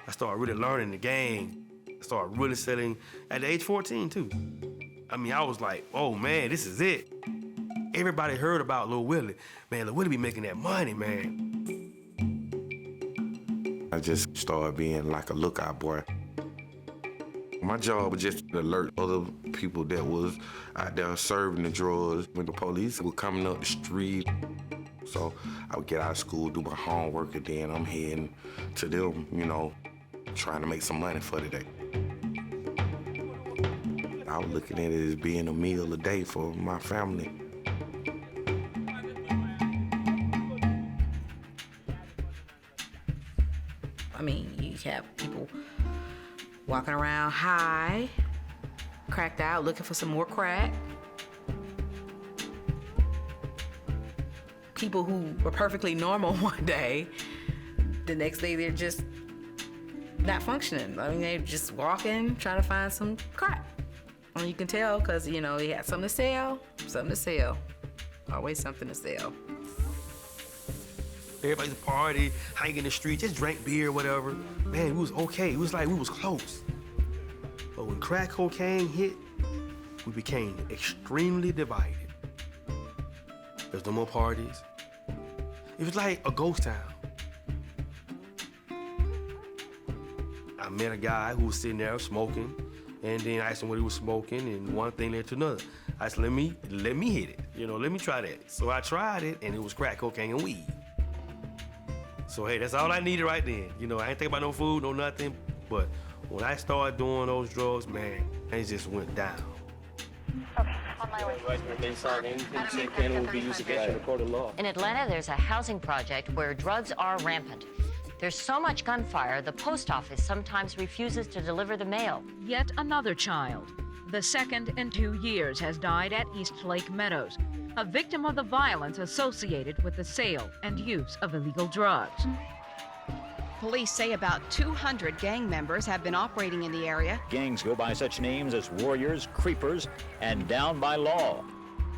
Speaker 11: I started really learning the game. I started really selling at the age 14, too. I mean, I was like, oh, man, this is it. Everybody heard about Lil Willie. Man, Lil Willie be making that money, man.
Speaker 17: I just started being like a lookout boy. My job was just to alert other people that was out there serving the drugs when the police were coming up the street. So I would get out of school, do my homework, and then I'm heading to them, you know, trying to make some money for the day. I was looking at it as being a meal a day for my family.
Speaker 10: I mean, you have people walking around high, cracked out, looking for some more crack. People who were perfectly normal one day, the next day they're just not functioning. I mean, they're just walking, trying to find some crack. I mean, you can tell because, you know, they had something to sell, Always something to sell.
Speaker 11: Everybody's a party, hang in the street, just drank beer, whatever. Man, it was okay. It was like we was close. But when crack cocaine hit, we became extremely divided. There's no more parties. It was like a ghost town. I met a guy who was sitting there smoking, and then I asked him what he was smoking, and one thing led to another. I said, let me hit it. You know, let me try that. So I tried it, and it was crack cocaine and weed. So, hey, that's all I needed right then. You know, I ain't think about no food, no nothing. But when I started doing those drugs, man, it just went down.
Speaker 12: Okay, on my way. Anything will be used against you in a court of law.
Speaker 18: In Atlanta, there's a housing project where drugs are rampant. There's so much gunfire, the post office sometimes refuses to deliver the mail.
Speaker 19: Yet another child, the second in 2 years, has died at East Lake Meadows, a victim of the violence associated with the sale and use of illegal drugs.
Speaker 20: Police say about 200 gang members have been operating in the area.
Speaker 21: Gangs go by such names as Warriors, Creepers, and Down by Law.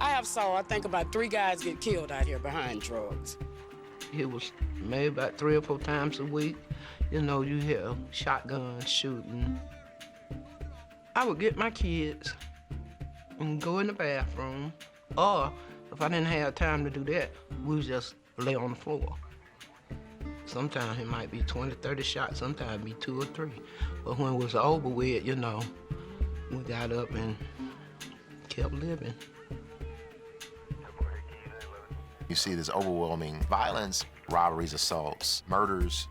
Speaker 14: I think about 3 guys get killed out here behind drugs.
Speaker 21: It was maybe about 3 or 4 times a week. You know, you hear shotgun shooting. I would get my kids and go in the bathroom, or if I didn't have time to do that, we would just lay on the floor. Sometimes it might be 20, 30 shots, sometimes it'd be 2 or 3. But when it was over with, you know, we got up and kept living.
Speaker 22: You see this overwhelming violence, robberies, assaults, murders.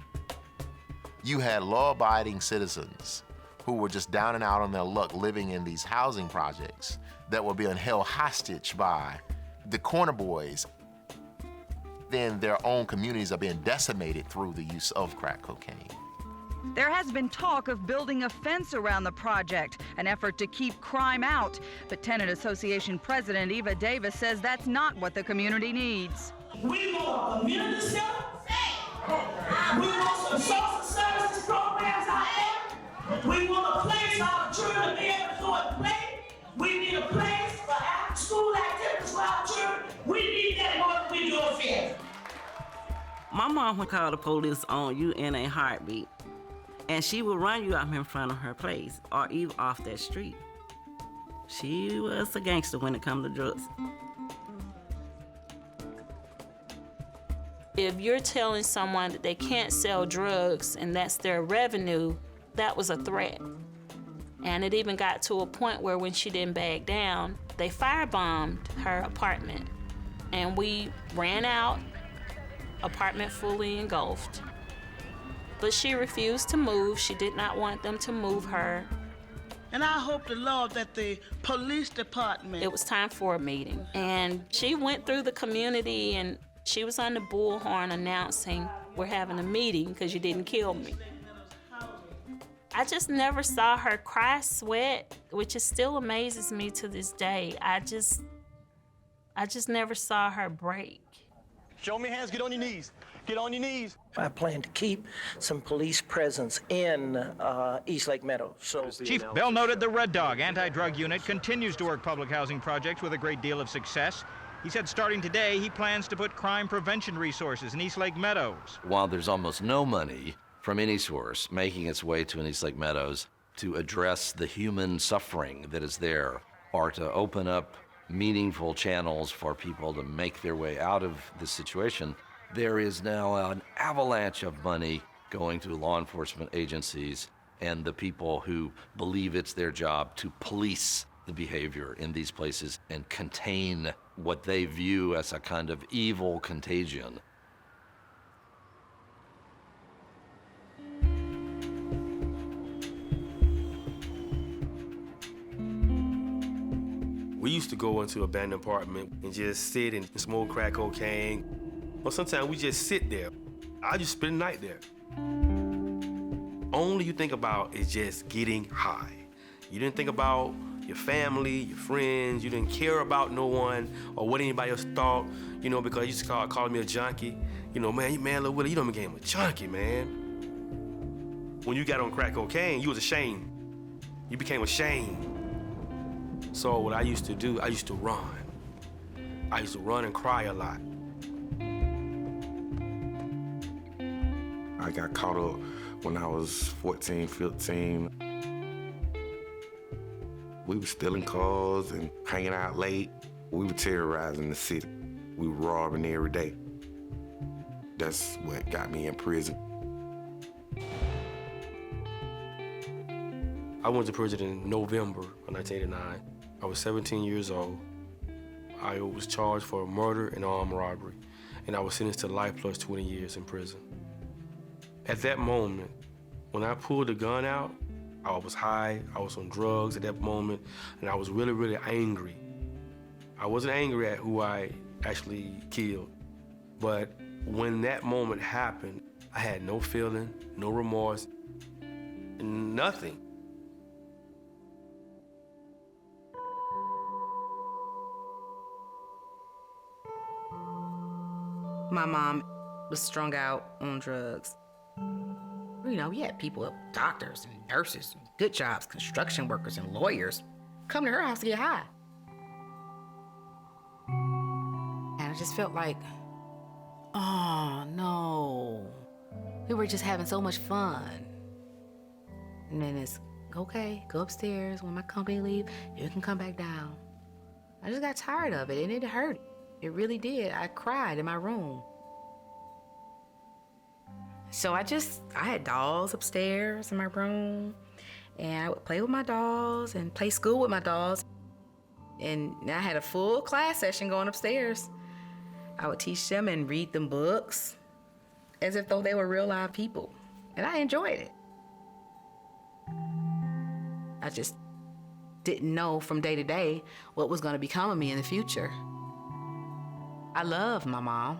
Speaker 22: You had law-abiding citizens who were just down and out on their luck living in these housing projects that were being held hostage by the corner boys. Then their own communities are being decimated through the use of crack cocaine.
Speaker 23: There has been talk of building a fence around the project, an effort to keep crime out. But Tenant Association President Eva Davis says that's not what the community needs.
Speaker 24: We want a community center. We want some social services programs out there. We want a place for our children to be able to go and play. We need a place for after-school activities for our children. We need that more than we do a fence.
Speaker 25: My mom would call the police on you in a heartbeat, and she would run you out in front of her place or even off that street. She was a gangster when it comes to drugs.
Speaker 13: If you're telling someone that they can't sell drugs and that's their revenue, that was a threat. And it even got to a point where when she didn't back down, they firebombed her apartment. And we ran out, apartment fully engulfed. But she refused to move. She did not want them to move her.
Speaker 24: And I hope the Lord that the police department...
Speaker 13: It was time for a meeting. And she went through the community and she was on the bullhorn announcing, we're having a meeting because you didn't kill me. I just never saw her cry, sweat, which is still amazes me to this day. I just never saw her break.
Speaker 12: Show me hands, get on your knees. Get on your knees.
Speaker 26: I plan to keep some police presence in East Lake Meadows. So
Speaker 27: Chief Bell noted the Red Dog anti-drug unit continues to work public housing projects with a great deal of success. He said starting today, he plans to put crime prevention resources in East Lake Meadows.
Speaker 29: While there's almost no money from any source making its way to an East Lake Meadows to address the human suffering that is there, or to open up meaningful channels for people to make their way out of this situation, there is now an avalanche of money going to law enforcement agencies and the people who believe it's their job to police the behavior in these places and contain what they view as a kind of evil contagion.
Speaker 11: We used to go into an abandoned apartment and just sit and smoke crack cocaine. Or sometimes we just sit there. I just spend the night there. Only you think about is just getting high. You didn't think about your family, your friends. You didn't care about no one or what anybody else thought, you know, because you used to call me a junkie. You know, man, Lil Willie, you done became a junkie, man. When you got on crack cocaine, you was ashamed. You became ashamed. So what I used to do, I used to run. I used to run and cry a lot.
Speaker 17: I got caught up when I was 14, 15. We were stealing cars and hanging out late. We were terrorizing the city. We were robbing every day. That's what got me in prison.
Speaker 11: I went to prison in November of 1989. I was 17 years old. I was charged for murder and armed robbery, and I was sentenced to life plus 20 years in prison. At that moment, when I pulled the gun out, I was high, I was on drugs at that moment, and I was really, really angry. I wasn't angry at who I actually killed, but when that moment happened, I had no feeling, no remorse, nothing.
Speaker 10: My mom was strung out on drugs. You know, we had people, doctors and nurses, and good jobs, construction workers and lawyers, come to her house to get high. just felt like, oh no. We were just having so much fun. And then it's, okay, go upstairs. When my company leave, you can come back down. I just got tired of it, and it hurt. It really did. I cried in my room. So I had dolls upstairs in my room, and I would play with my dolls and play school with my dolls. And I had a full class session going upstairs. I would teach them and read them books as if though they were real live people. And I enjoyed it. I just didn't know from day to day what was gonna become of me in the future. I love my mom,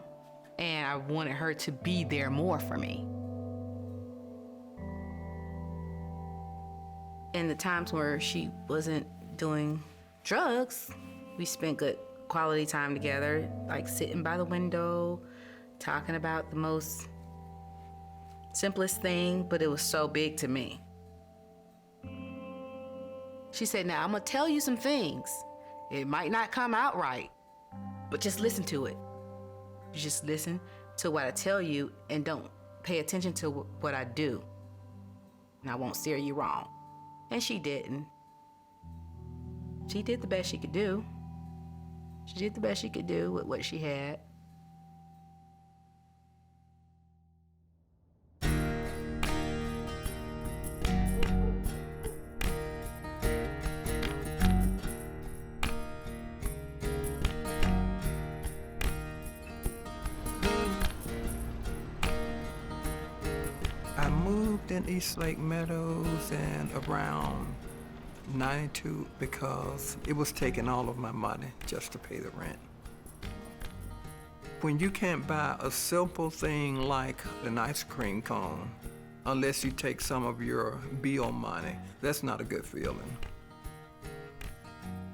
Speaker 10: and I wanted her to be there more for me. In the times where she wasn't doing drugs, we spent good quality time together, like sitting by the window, talking about the most simplest thing, but it was so big to me. She said, now I'm gonna tell you some things. It might not come out right, but just listen to it. You just listen to what I tell you and don't pay attention to what I do. And I won't steer you wrong. And she didn't. She did the best she could do. She did the best she could do with what she had.
Speaker 21: I moved in East Lake Meadows and around 92 because it was taking all of my money just to pay the rent. When you can't buy a simple thing like an ice cream cone unless you take some of your bill money, that's not a good feeling.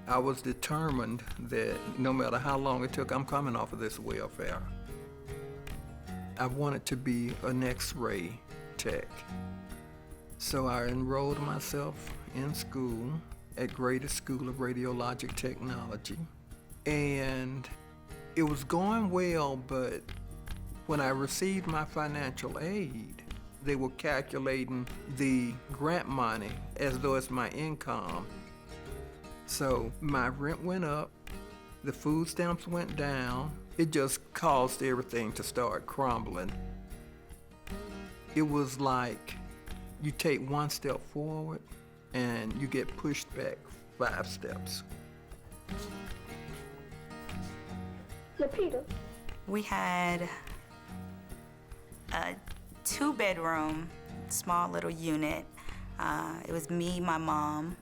Speaker 21: I was determined that no matter how long it took, I'm coming off of this welfare. I wanted to be an X-ray tech. So I enrolled myself in school at Grady School of Radiologic Technology. And it was going well, but when I received my financial aid, they were calculating the grant money as though it's my income. So my rent went up, the food stamps went down. It just caused everything to start crumbling. It was like you take one step forward and you get pushed back 5 steps.
Speaker 1: Lapita. We had a 2-bedroom, small little unit. It was me, my mom,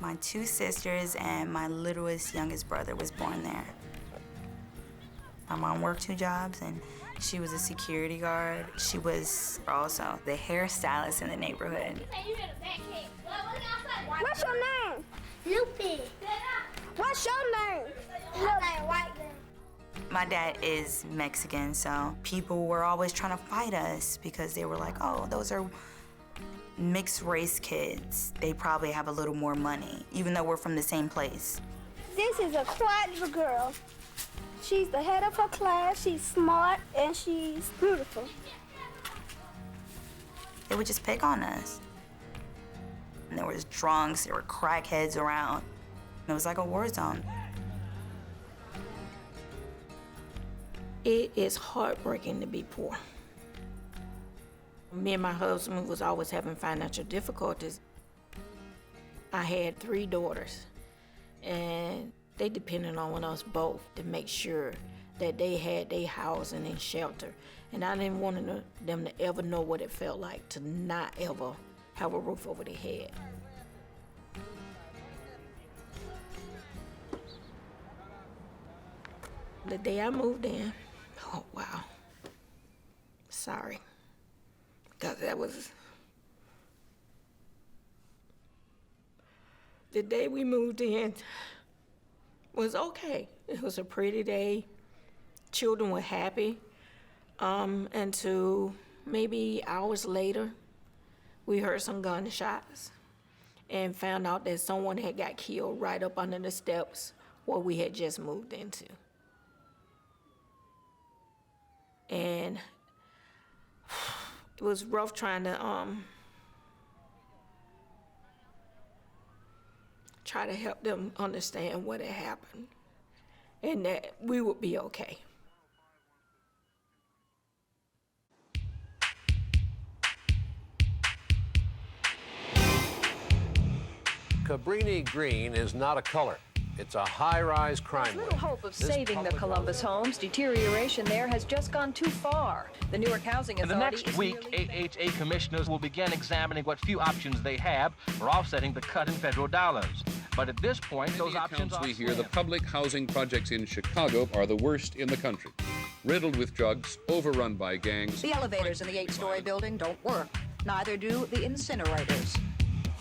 Speaker 1: my 2 sisters, and my littlest, youngest brother was born there. My mom worked 2 jobs, and she was a security guard. She was also the hairstylist in the neighborhood.
Speaker 4: What's your name? Lupe. What's your name?
Speaker 1: My dad is Mexican, so people were always trying to fight us because they were like, oh, those are mixed race kids. They probably have a little more money, even though we're from the same place.
Speaker 4: This is a quiet little girl. She's the head of her class, she's smart, and she's beautiful.
Speaker 1: They would just pick on us. And there was drunks, there were crackheads around. It was like a war zone.
Speaker 5: It is heartbreaking to be poor. Me and my husband was always having financial difficulties. I had 3 daughters, and they depended on us both to make sure that they had their housing and shelter. And I didn't want them to ever know what it felt like to not ever have a roof over their head. The day I moved in, oh wow, sorry, because that was, the day we moved in was okay. It was a pretty day. Children were happy. Until maybe hours later, we heard some gunshots and found out that someone had got killed right up under the steps where we had just moved into. And it was rough trying to try to help them understand what had happened and that we would be okay.
Speaker 2: Cabrini Green is not a color. It's a high-rise crime
Speaker 23: There's
Speaker 2: wave.
Speaker 23: little hope of
Speaker 2: This
Speaker 23: saving the
Speaker 2: public
Speaker 23: Columbus homes. Deterioration there has just gone too far. The Newark Housing
Speaker 3: In the
Speaker 23: Authority
Speaker 3: next week, AHA commissioners will begin examining what few options they have for offsetting the cut in federal dollars. But at this point, those options are
Speaker 6: we hear the public housing projects in Chicago are the worst in the country. Riddled with drugs, overrun by gangs.
Speaker 7: The elevators in the 8-story building don't work. Neither do the incinerators.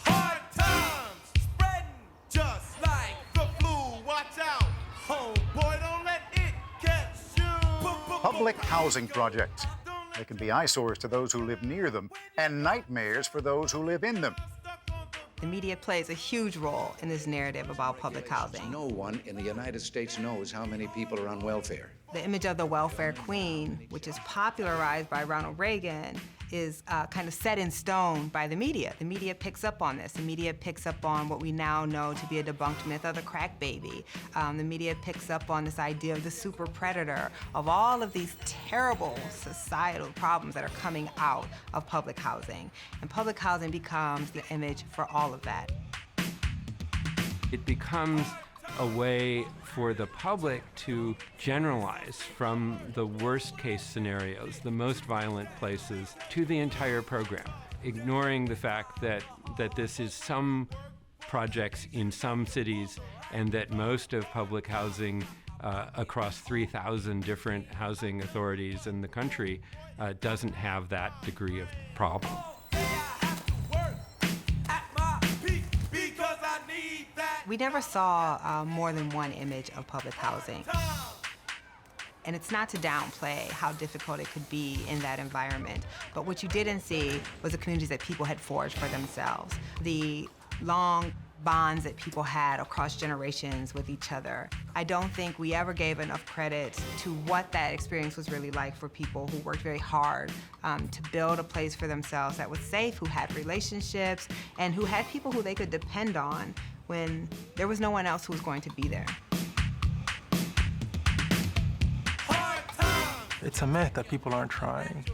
Speaker 8: Hard times spreading just like the flu. Watch out, homeboy, don't let it catch you.
Speaker 9: Public housing projects. They can be eyesores to those who live near them and nightmares for those who live in them.
Speaker 15: The media plays a huge role in this narrative about public housing.
Speaker 16: No one in the United States knows how many people are on welfare.
Speaker 15: The image of the welfare queen, which is popularized by Ronald Reagan, is kind of set in stone by the media. The media picks up on this. The media picks up on what we now know to be a debunked myth of the crack baby. The media picks up on this idea of the super predator, of all of these terrible societal problems that are coming out of public housing. And public housing becomes the image for all of that.
Speaker 28: It becomes a way for the public to generalize from the worst case scenarios, the most violent places, to the entire program, ignoring the fact that this is some projects in some cities and that most of public housing across 3,000 different housing authorities in the country doesn't have that degree of problem.
Speaker 15: We never saw more than one image of public housing. And it's not to downplay how difficult it could be in that environment, but what you didn't see was the communities that people had forged for themselves, the long bonds that people had across generations with each other. I don't think we ever gave enough credit to what that experience was really like for people who worked very hard to build a place for themselves that was safe, who had relationships, and who had people who they could depend on when there was no one else who was going to be there.
Speaker 30: It's a myth that people aren't trying.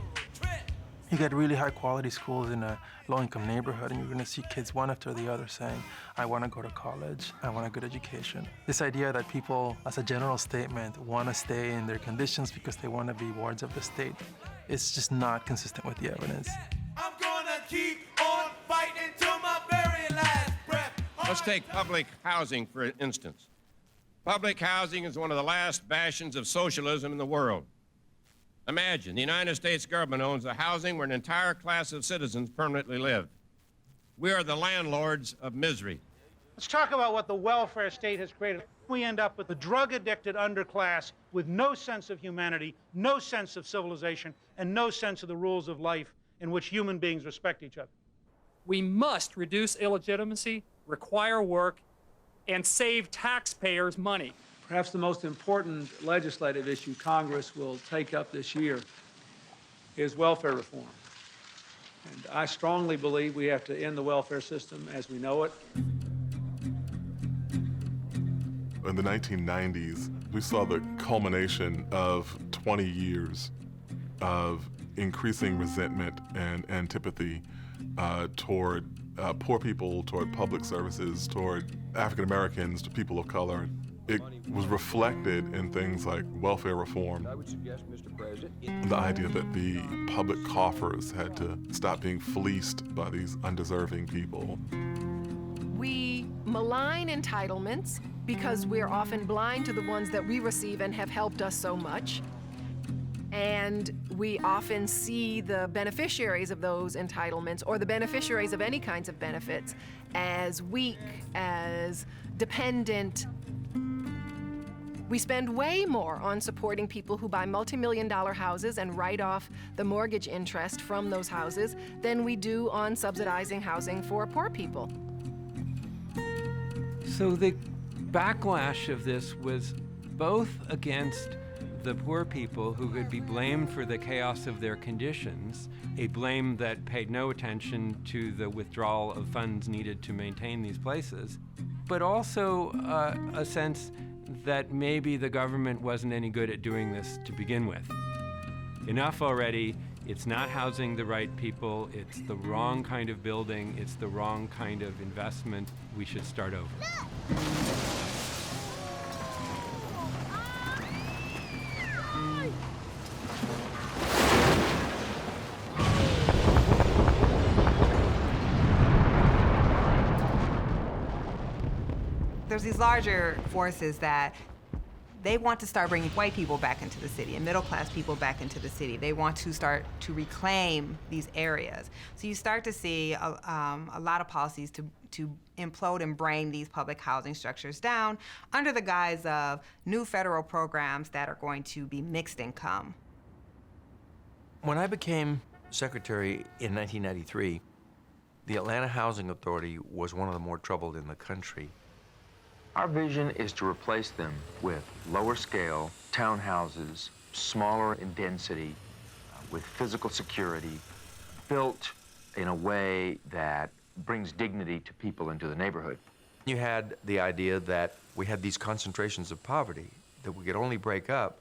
Speaker 30: You get really high quality schools in a low-income neighborhood and you're gonna see kids one after the other saying, I wanna go to college, I want a good education. This idea that people, as a general statement, wanna stay in their conditions because they wanna be wards of the state, it's just not consistent with the evidence.
Speaker 8: I'm gonna keep on fighting till my very last breath.
Speaker 31: Let's take public housing, for instance. Public housing is one of the last bastions of socialism in the world. Imagine, the United States government owns the housing where an entire class of citizens permanently live. We are the landlords of misery.
Speaker 32: Let's talk about what the welfare state has created. We end up with a drug-addicted underclass with no sense of humanity, no sense of civilization, and no sense of the rules of life in which human beings respect each other.
Speaker 33: We must reduce illegitimacy, require work, and save taxpayers money.
Speaker 34: Perhaps the most important legislative issue Congress will take up this year is welfare reform. And I strongly believe we have to end the welfare system as we know it.
Speaker 35: In the 1990s, we saw the culmination of 20 years of increasing resentment and antipathy toward poor people, toward public services, toward African Americans, to people of color. It was reflected in things like welfare reform.
Speaker 2: I would suggest, Mr. President,
Speaker 35: The idea that the public coffers had to stop being fleeced by these undeserving people.
Speaker 36: We malign entitlements because we're often blind to the ones that we receive and have helped us so much. And we often see the beneficiaries of those entitlements or the beneficiaries of any kinds of benefits as weak, as dependent. We spend way more on supporting people who buy multi-million-dollar houses and write off the mortgage interest from those houses than we do on subsidizing housing for poor people.
Speaker 28: So the backlash of this was both against the poor people who could be blamed for the chaos of their conditions, a blame that paid no attention to the withdrawal of funds needed to maintain these places, but also a sense that maybe the government wasn't any good at doing this to begin with. Enough already. It's not housing the right people. It's the wrong kind of building. It's the wrong kind of investment. We should start over.
Speaker 15: There's these larger forces that they want to start bringing white people back into the city and middle-class people back into the city. They want to start to reclaim these areas. So you start to see a lot of policies to implode and bring these public housing structures down under the guise of new federal programs that are going to be mixed income.
Speaker 10: When I became secretary in 1993, the Atlanta Housing Authority was one of the more troubled in the country.
Speaker 11: Our vision is to replace them with lower scale townhouses, smaller in density, with physical security, built in a way that brings dignity to people into the neighborhood.
Speaker 10: You had the idea that we had these concentrations of poverty that we could only break up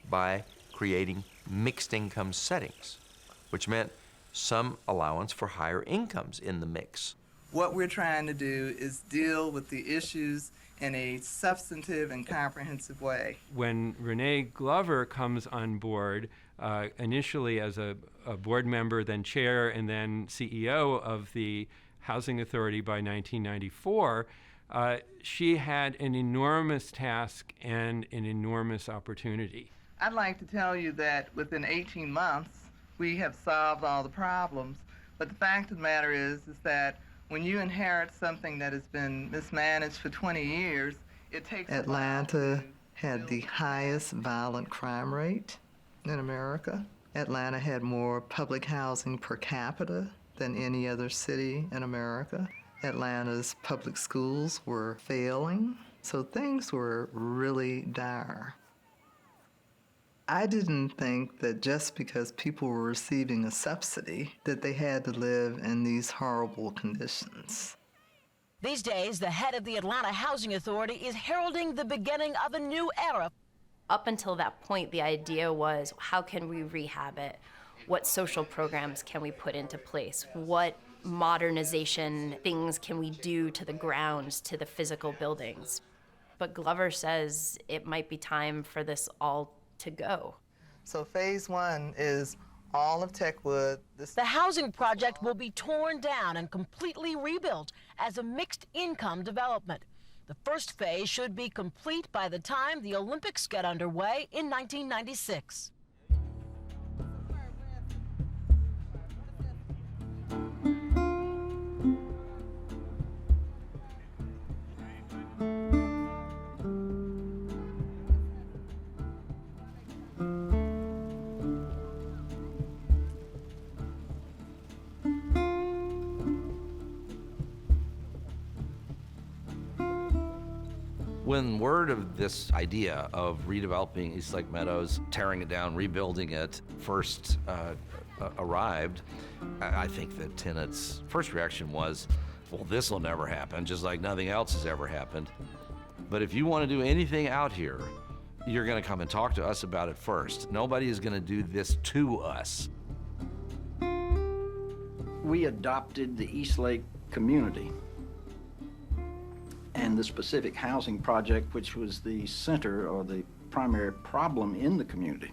Speaker 10: by creating mixed income settings, which meant some allowance for higher incomes in the mix.
Speaker 12: What we're trying to do is deal with the issues in a substantive and comprehensive way.
Speaker 28: When Renee Glover comes on board, initially as a board member, then chair, and then CEO of the Housing Authority by 1994, she had an enormous task and an enormous opportunity.
Speaker 12: I'd like to tell you that within 18 months, we have solved all the problems. But the fact of the matter is that when you inherit something that has been mismanaged for 20 years, it takes
Speaker 13: Atlanta had the highest violent crime rate in America. Atlanta had more public housing per capita than any other city in America. Atlanta's public schools were failing, so things were really dire. I didn't think that just because people were receiving a subsidy that they had to live in these horrible conditions.
Speaker 14: These days, the head of the Atlanta Housing Authority is heralding the beginning of a new era.
Speaker 17: Up until that point, the idea was, how can we rehab it? What social programs can we put into place? What modernization things can we do to the grounds, to the physical buildings? But Glover says it might be time for this all to go.
Speaker 12: So phase one is all of Techwood.
Speaker 14: The housing project will be torn down and completely rebuilt as a mixed income development. The first phase should be complete by the time the Olympics get underway in 1996.
Speaker 10: When word of this idea of redeveloping Eastlake Meadows, tearing it down, rebuilding it, first arrived, I think that tenants' first reaction was, well, this will never happen, just like nothing else has ever happened. But if you want to do anything out here, you're going to come and talk to us about it first. Nobody is going to do this to us.
Speaker 18: We adopted the Eastlake community and the specific housing project, which was the center or the primary problem in the community.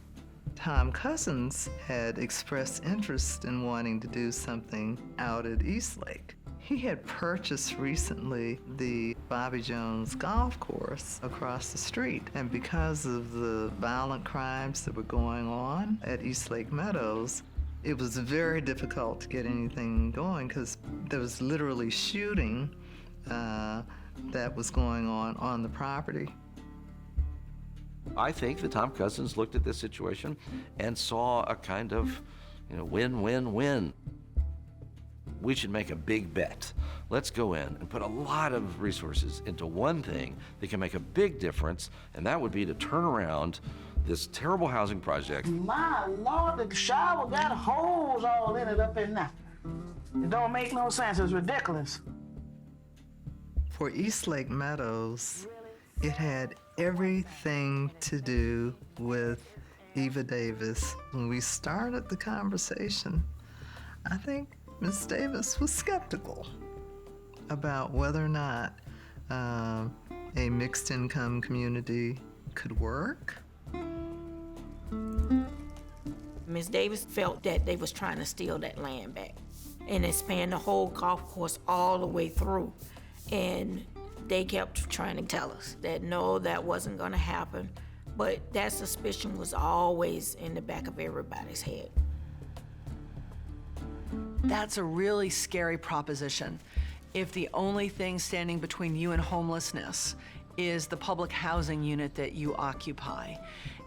Speaker 13: Tom Cousins had expressed interest in wanting to do something out at Eastlake. He had purchased recently the Bobby Jones golf course across the street, and because of the violent crimes that were going on at Eastlake Meadows, it was very difficult to get anything going because there was literally shooting that was going on the property.
Speaker 10: I think that Tom Cousins looked at this situation and saw a kind of, win-win-win. We should make a big bet. Let's go in and put a lot of resources into one thing that can make a big difference, and that would be to turn around this terrible housing project.
Speaker 1: My Lord, the shower got holes all in it up in there. It don't make no sense. It's ridiculous.
Speaker 13: For Eastlake Meadows, it had everything to do with Eva Davis. When we started the conversation, I think Ms. Davis was skeptical about whether or not a mixed income community could work.
Speaker 3: Ms. Davis felt that they was trying to steal that land back and expand the whole golf course all the way through. And they kept trying to tell us that no, that wasn't gonna happen. But that suspicion was always in the back of everybody's head.
Speaker 4: That's a really scary proposition. If the only thing standing between you and homelessness is the public housing unit that you occupy.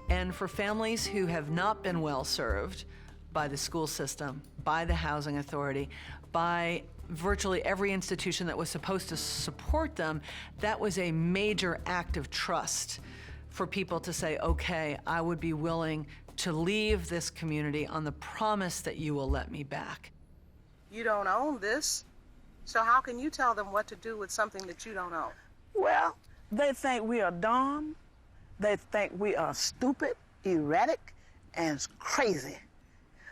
Speaker 4: And for families who have not been well served by the school system, by the housing authority, by virtually every institution that was supposed to support them, that was a major act of trust for people to say, okay, I would be willing to leave this community on the promise that you will let me back.
Speaker 5: You don't own this, so how can you tell them what to do with something that you don't own?
Speaker 1: Well, they think we are dumb. They think we are stupid, erratic, and crazy.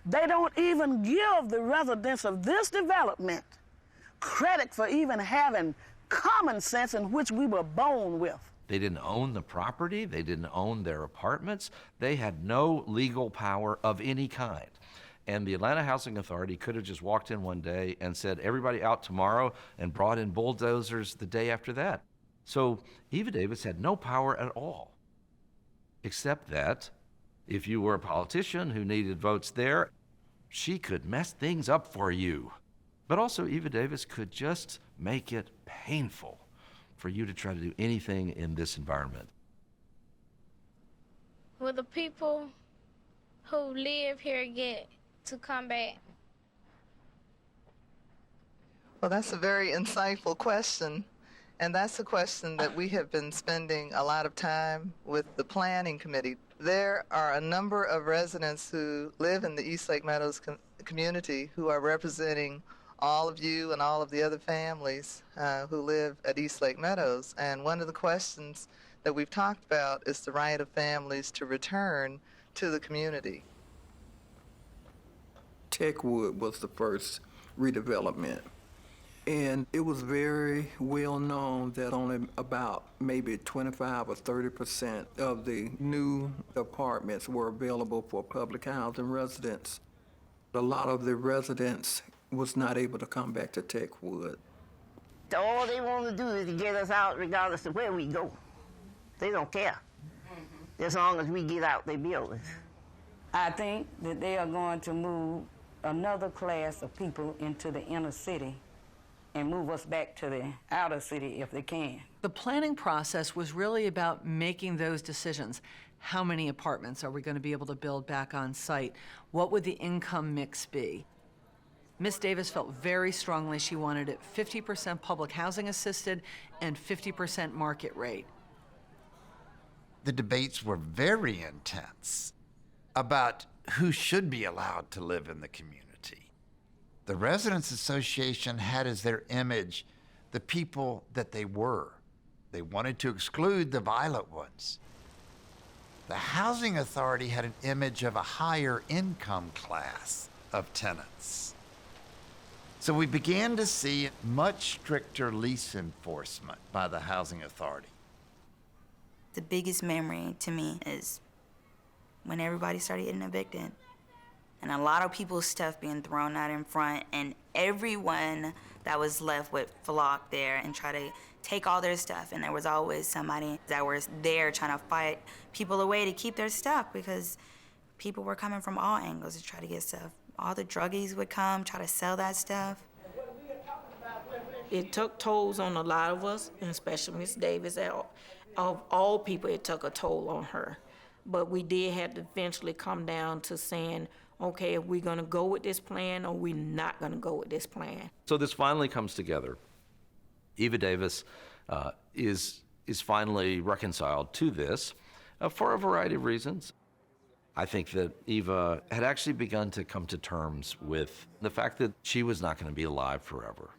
Speaker 1: They don't even give the residents of this development credit for even having common sense in which we were born with.
Speaker 10: They didn't own the property. They didn't own their apartments. They had no legal power of any kind. And the Atlanta Housing Authority could have just walked in one day and said, everybody out tomorrow, and brought in bulldozers the day after that. So Eva Davis had no power at all, except that if you were a politician who needed votes there, she could mess things up for you. But also Eva Davis could just make it painful for you to try to do anything in this environment.
Speaker 6: Will the people who live here get to come back?
Speaker 13: Well, that's a very insightful question. And that's a question that we have been spending a lot of time with the planning committee. There are a number of residents who live in the Eastlake Meadows community who are representing all of you and all of the other families who live at Eastlake Meadows. And one of the questions that we've talked about is the right of families to return to the community.
Speaker 7: Techwood was the first redevelopment. And it was very well known that only about maybe 25 or 30% of the new apartments were available for public housing residents. A lot of the residents was not able to come back to Techwood.
Speaker 1: All they want to do is to get us out regardless of where we go. They don't care. As long as we get out their buildings.
Speaker 19: I think that they are going to move another class of people into the inner city and move us back to the outer city if they can.
Speaker 4: The planning process was really about making those decisions. How many apartments are we going to be able to build back on site? What would the income mix be? Ms. Davis felt very strongly she wanted it 50% public housing assisted and 50% market rate.
Speaker 20: The debates were very intense about who should be allowed to live in the community. The Residents Association had as their image the people that they were. They wanted to exclude the violent ones. The Housing Authority had an image of a higher income class of tenants. So we began to see much stricter lease enforcement by the Housing Authority.
Speaker 21: The biggest memory to me is when everybody started getting evicted. And a lot of people's stuff being thrown out in front, and everyone that was left would flock there and try to take all their stuff. And there was always somebody that was there trying to fight people away to keep their stuff because people were coming from all angles to try to get stuff. All the druggies would come, try to sell that stuff.
Speaker 3: It took tolls on a lot of us, and especially Ms. Davis. Of all people, it took a toll on her. But we did have to eventually come down to saying, okay, if we're gonna go with this plan or we're not gonna go with this plan.
Speaker 10: So this finally comes together. Eva Davis is finally reconciled to this. for a variety of reasons. I think that Eva had actually begun to come to terms with the fact that she was not going to be alive forever.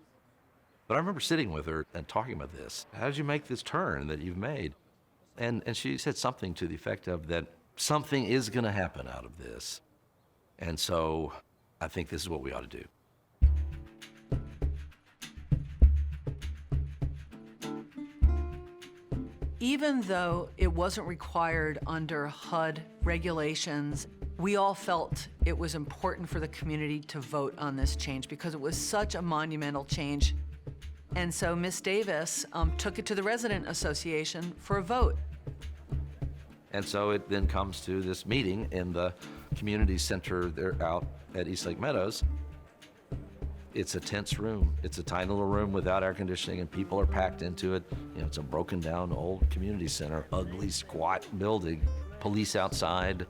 Speaker 10: But I remember sitting with her and talking about this. How did you make this turn that you've made? And she said something to the effect of that something is going to happen out of this. And so I think this is what we ought to do.
Speaker 4: Even though it wasn't required under HUD regulations, we all felt it was important for the community to vote on this change because it was such a monumental change. And so Ms. Davis took it to the Resident Association for a vote.
Speaker 10: And so it then comes to this meeting in the community center there out at Eastlake Meadows. It's a tense room. It's a tiny little room without air conditioning, and people are packed into it. You know, it's a broken down old community center, ugly, squat building, police outside.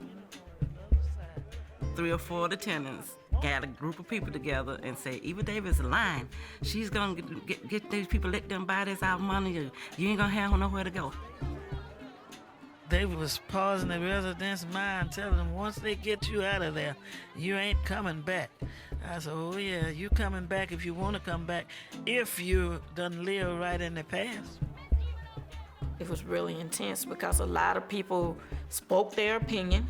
Speaker 2: 3 or 4 of the tenants got a group of people together and say, Eva Davis is lying. She's gonna get these people, let them buy this our money. You ain't gonna have nowhere to go.
Speaker 1: They was pausing the residents' mind, telling them once they get you out of there, you ain't coming back. I said, oh yeah, you coming back if you want to come back, if you done live right in the past.
Speaker 3: It was really intense because a lot of people spoke their opinion.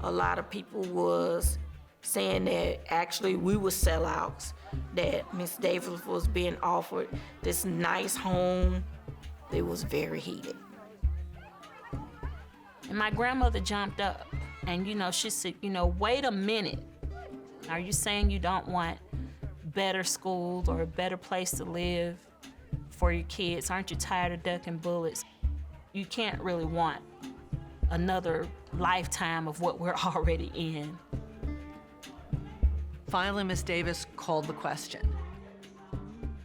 Speaker 3: A lot of people was saying that actually we were sellouts, that Miss Davis was being offered this nice home. It was very heated.
Speaker 8: And my grandmother jumped up and, she said, wait a minute. Are you saying you don't want better schools or a better place to live for your kids? Aren't you tired of ducking bullets? You can't really want another lifetime of what we're already in.
Speaker 4: Finally, Ms. Davis called the question,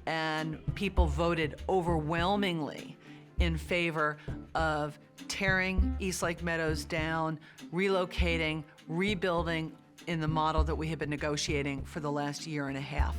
Speaker 4: and people voted overwhelmingly in favor of tearing Eastlake Meadows down, relocating, rebuilding in the model that we had been negotiating for the last year and a half.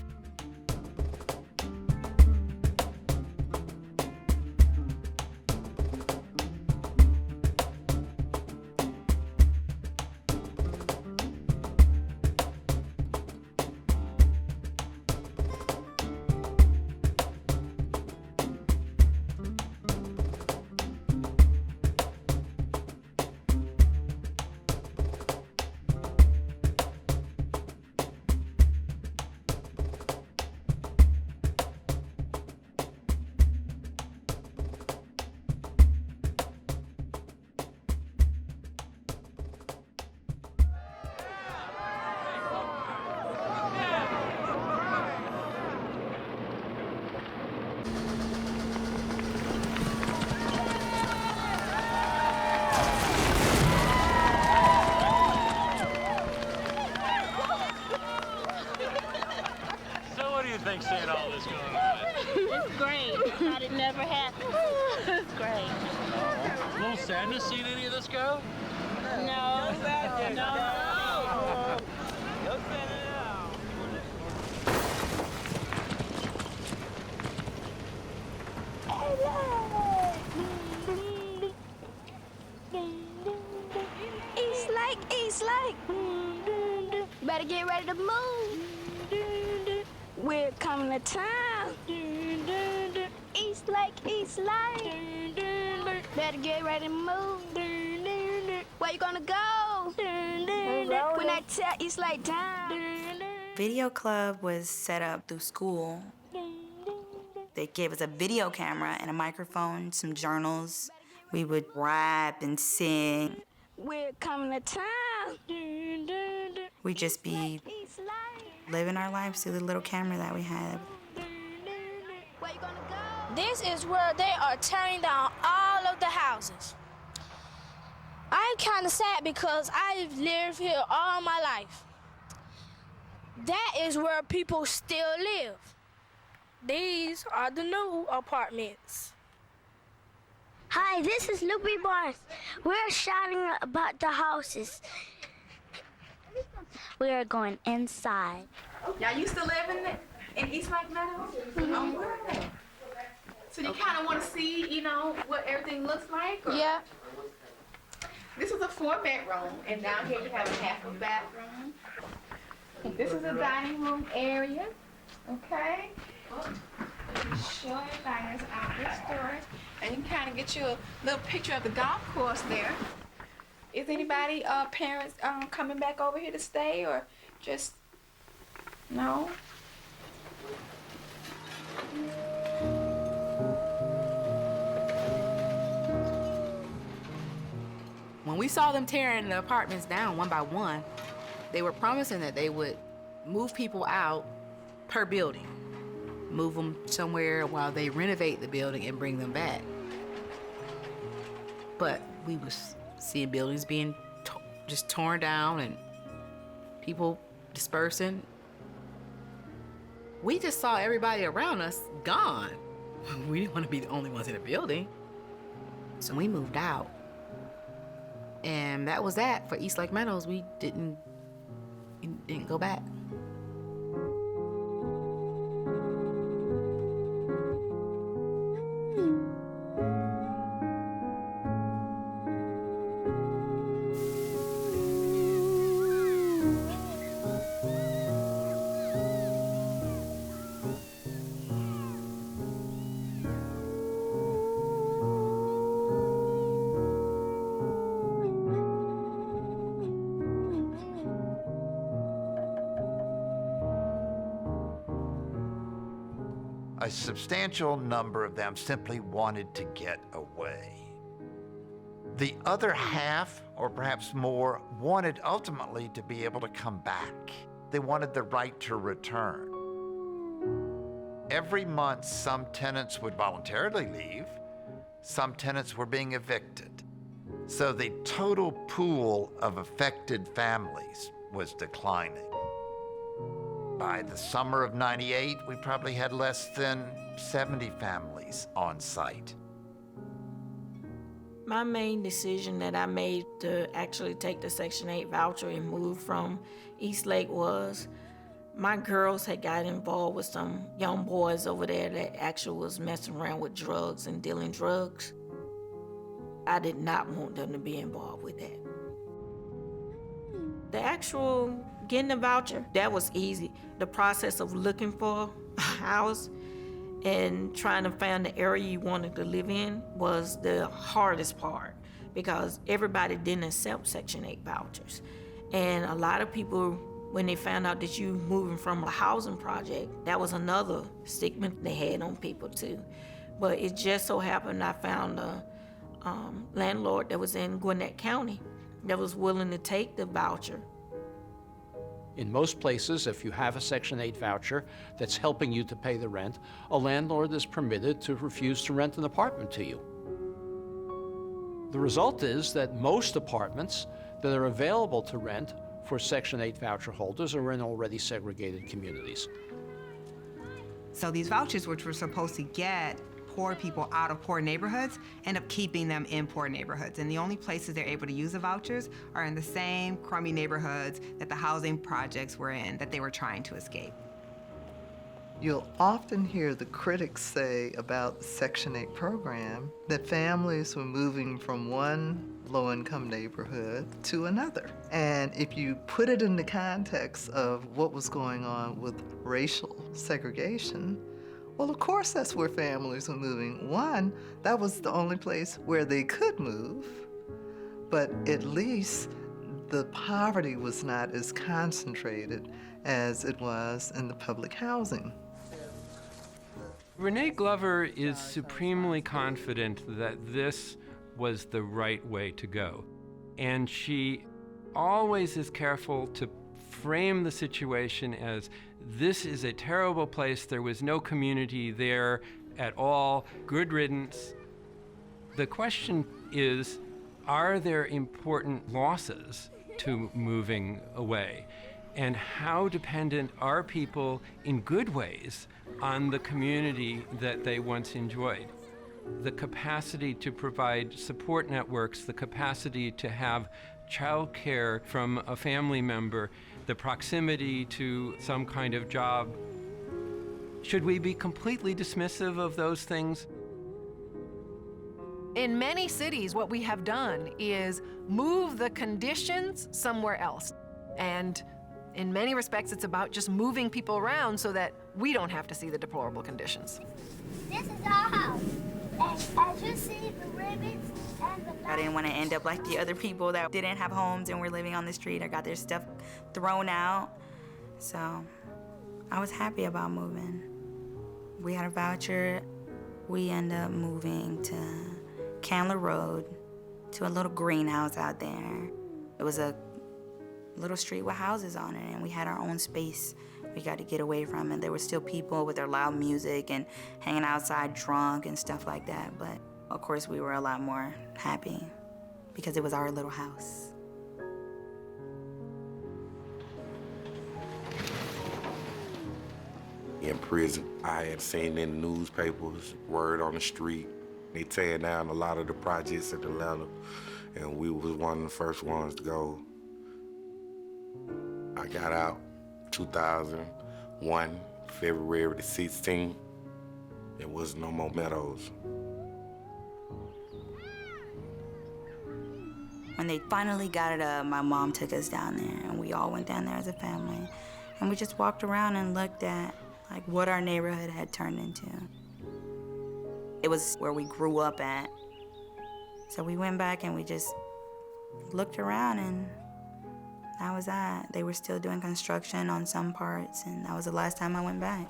Speaker 9: Seeing all this going on.
Speaker 6: It's great. I thought it never happened. It's great.
Speaker 9: A little sadness seeing any of this go?
Speaker 6: No. No. Eastlake. Better get ready to move. We're coming to town. Eastlake. Better get ready to move. Where you gonna go? When I tell Eastlake town.
Speaker 21: Video club was set up through school. They gave us a video camera and a microphone, some journals. We would rap and sing.
Speaker 6: We're coming to town.
Speaker 21: We'd just be living our lives through the little camera that we had.
Speaker 6: This is where they are tearing down all of the houses. I'm kind of sad because I've lived here all my life. That is where people still live. These are the new apartments.
Speaker 16: Hi, this is Loopy Barnes. We're shouting about the houses. We are going inside.
Speaker 22: Y'all used to live in Eastlake Meadows?
Speaker 16: Mm-hmm.
Speaker 22: Where? So you kind of want to see, what everything looks like? Or?
Speaker 6: Yeah.
Speaker 22: This is a 4-bedroom, and down here we have a half a bathroom. This is a dining room area, okay? Show everybody this outdoor storage, and you can kind of get you a little picture of the golf course there. Is anybody, parents, coming back over here to stay, or just, no? When we saw them tearing the apartments down one by one, they were promising that they would move people out per building, move them somewhere while they renovate the building and bring them back. But we was seeing buildings being just torn down and people dispersing. We just saw everybody around us gone. We didn't want to be the only ones in the building. So we moved out. And that was that for East Lake Meadows. We didn't go back.
Speaker 20: A substantial number of them simply wanted to get away. The other half, or perhaps more, wanted ultimately to be able to come back. They wanted the right to return. Every month, some tenants would voluntarily leave. Some tenants were being evicted. So the total pool of affected families was declining. By the summer of '98, we probably had less than 70 families on site.
Speaker 3: My main decision that I made to actually take the Section 8 voucher and move from East Lake was my girls had got involved with some young boys over there that actually was messing around with drugs and dealing drugs. I did not want them to be involved with that. The actual getting the voucher, that was easy. The process of looking for a house and trying to find the area you wanted to live in was the hardest part because everybody didn't accept Section 8 vouchers. And a lot of people, when they found out that you moving from a housing project, that was another stigma they had on people too. But it just so happened I found a landlord that was in Gwinnett County that was willing to take the voucher.
Speaker 11: In most places, if you have a Section 8 voucher that's helping you to pay the rent, a landlord is permitted to refuse to rent an apartment to you. The result is that most apartments that are available to rent for Section 8 voucher holders are in already segregated communities.
Speaker 15: So these vouchers, which were supposed to get poor people out of poor neighborhoods, end up keeping them in poor neighborhoods. And the only places they're able to use the vouchers are in the same crummy neighborhoods that the housing projects were in that they were trying to escape.
Speaker 13: You'll often hear the critics say about the Section 8 program that families were moving from one low-income neighborhood to another. And if you put it in the context of what was going on with racial segregation, well, of course that's where families were moving. One, that was the only place where they could move, but at least the poverty was not as concentrated as it was in the public housing.
Speaker 23: Renee Glover is supremely confident that this was the right way to go. And she always is careful to frame the situation as this is a terrible place, there was no community there at all, good riddance. The question is, are there important losses to moving away? And how dependent are people in good ways on the community that they once enjoyed? The capacity to provide support networks, the capacity to have child care from a family member, the proximity to some kind of job. Should we be completely dismissive of those things?
Speaker 12: In many cities, what we have done is move the conditions somewhere else. And in many respects, it's about just moving people around so that we don't have to see the deplorable conditions.
Speaker 16: This is our house. As you see, the ribbons and the
Speaker 21: I didn't want to end up like the other people that didn't have homes and were living on the street or got their stuff thrown out. So I was happy about moving. We had a voucher. We ended up moving to Candler Road, to a little greenhouse out there. It was a little street with houses on it, and we had our own space. We got to get away from it. There were still people with their loud music and hanging outside drunk and stuff like that, but of course we were a lot more happy because it was our little house.
Speaker 14: In prison, I had seen in the newspapers, word on the street, they tearing down a lot of the projects in Atlanta, and we was one of the first ones to go. I got out 2001, February the 16th. There was no more Meadows.
Speaker 21: When they finally got it up, my mom took us down there, and we all went down there as a family. And we just walked around and looked at like what our neighborhood had turned into. It was where we grew up at. So we went back and we just looked around, and that was that. They were still doing construction on some parts, and that was the last time I went back.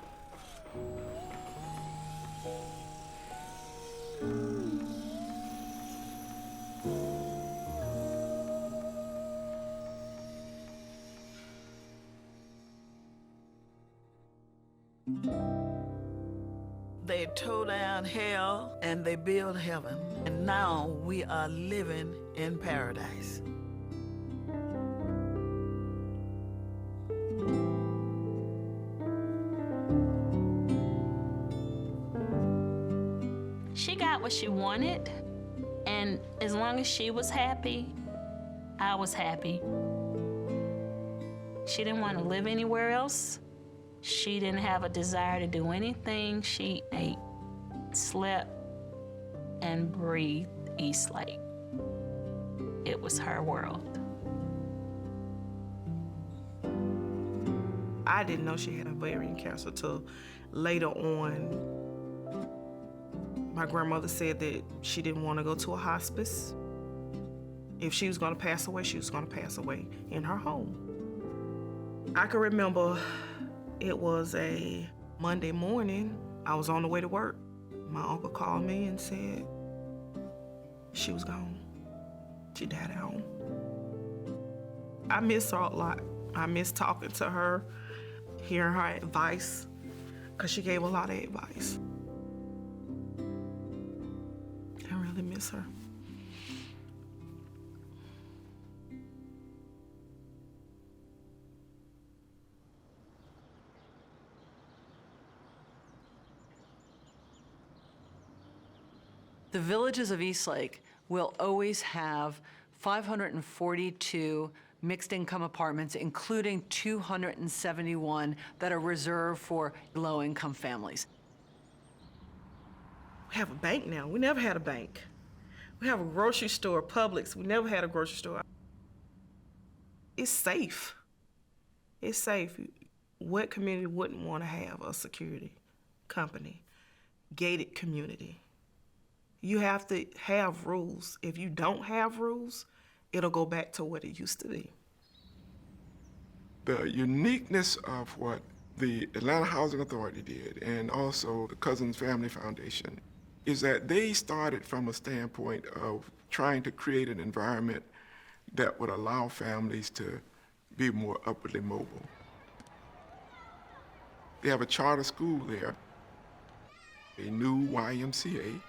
Speaker 1: They tore down hell and they built heaven. And now we are living in paradise.
Speaker 8: She got what she wanted, and as long as she was happy, I was happy. She didn't want to live anywhere else. She didn't have a desire to do anything. She ate, slept, and breathed Eastlake. It was her world.
Speaker 17: I didn't know she had ovarian cancer till later on. My grandmother said that she didn't want to go to a hospice. If she was going to pass away, she was going to pass away in her home. I can remember it was a Monday morning. I was on the way to work. My uncle called me and said she was gone. She died at home. I miss her a lot. I miss talking to her, hearing her advice, because she gave a lot of advice. I really miss her.
Speaker 4: The villages of Eastlake will always have 542 mixed income apartments, including 271 that are reserved for low-income families.
Speaker 17: We have a bank now. We never had a bank. We have a grocery store, Publix. We never had a grocery store. It's safe. It's safe. What community wouldn't want to have a security company, gated community? You have to have rules. If you don't have rules, it'll go back to what it used to be.
Speaker 24: The uniqueness of what the Atlanta Housing Authority did, and also the Cousins Family Foundation, is that they started from a standpoint of trying to create an environment that would allow families to be more upwardly mobile. They have a charter school there, a new YMCA,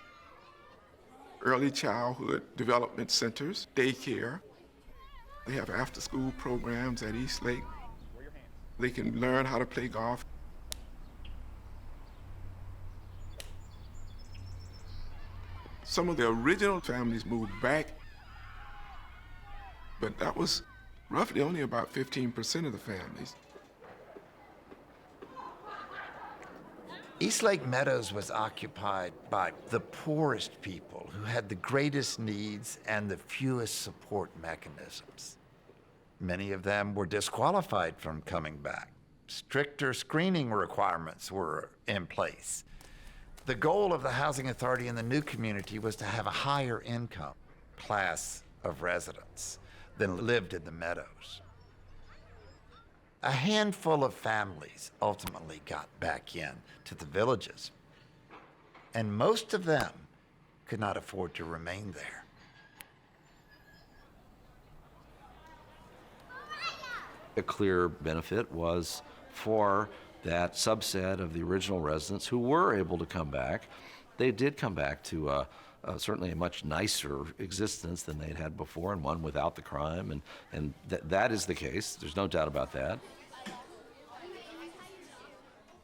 Speaker 24: early childhood development centers, daycare. They have after-school programs at Eastlake. They can learn how to play golf. Some of the original families moved back, but that was roughly only about 15% of the families.
Speaker 20: Eastlake Meadows was occupied by the poorest people who had the greatest needs and the fewest support mechanisms. Many of them were disqualified from coming back. Stricter screening requirements were in place. The goal of the Housing Authority in the new community was to have a higher income class of residents than lived in the Meadows. A handful of families ultimately got back in to the villages, and most of them could not afford to remain there.
Speaker 10: A clear benefit was for that subset of the original residents who were able to come back. They did come back to certainly a much nicer existence than they'd had before, and one without the crime, and that is the case. There's no doubt about that.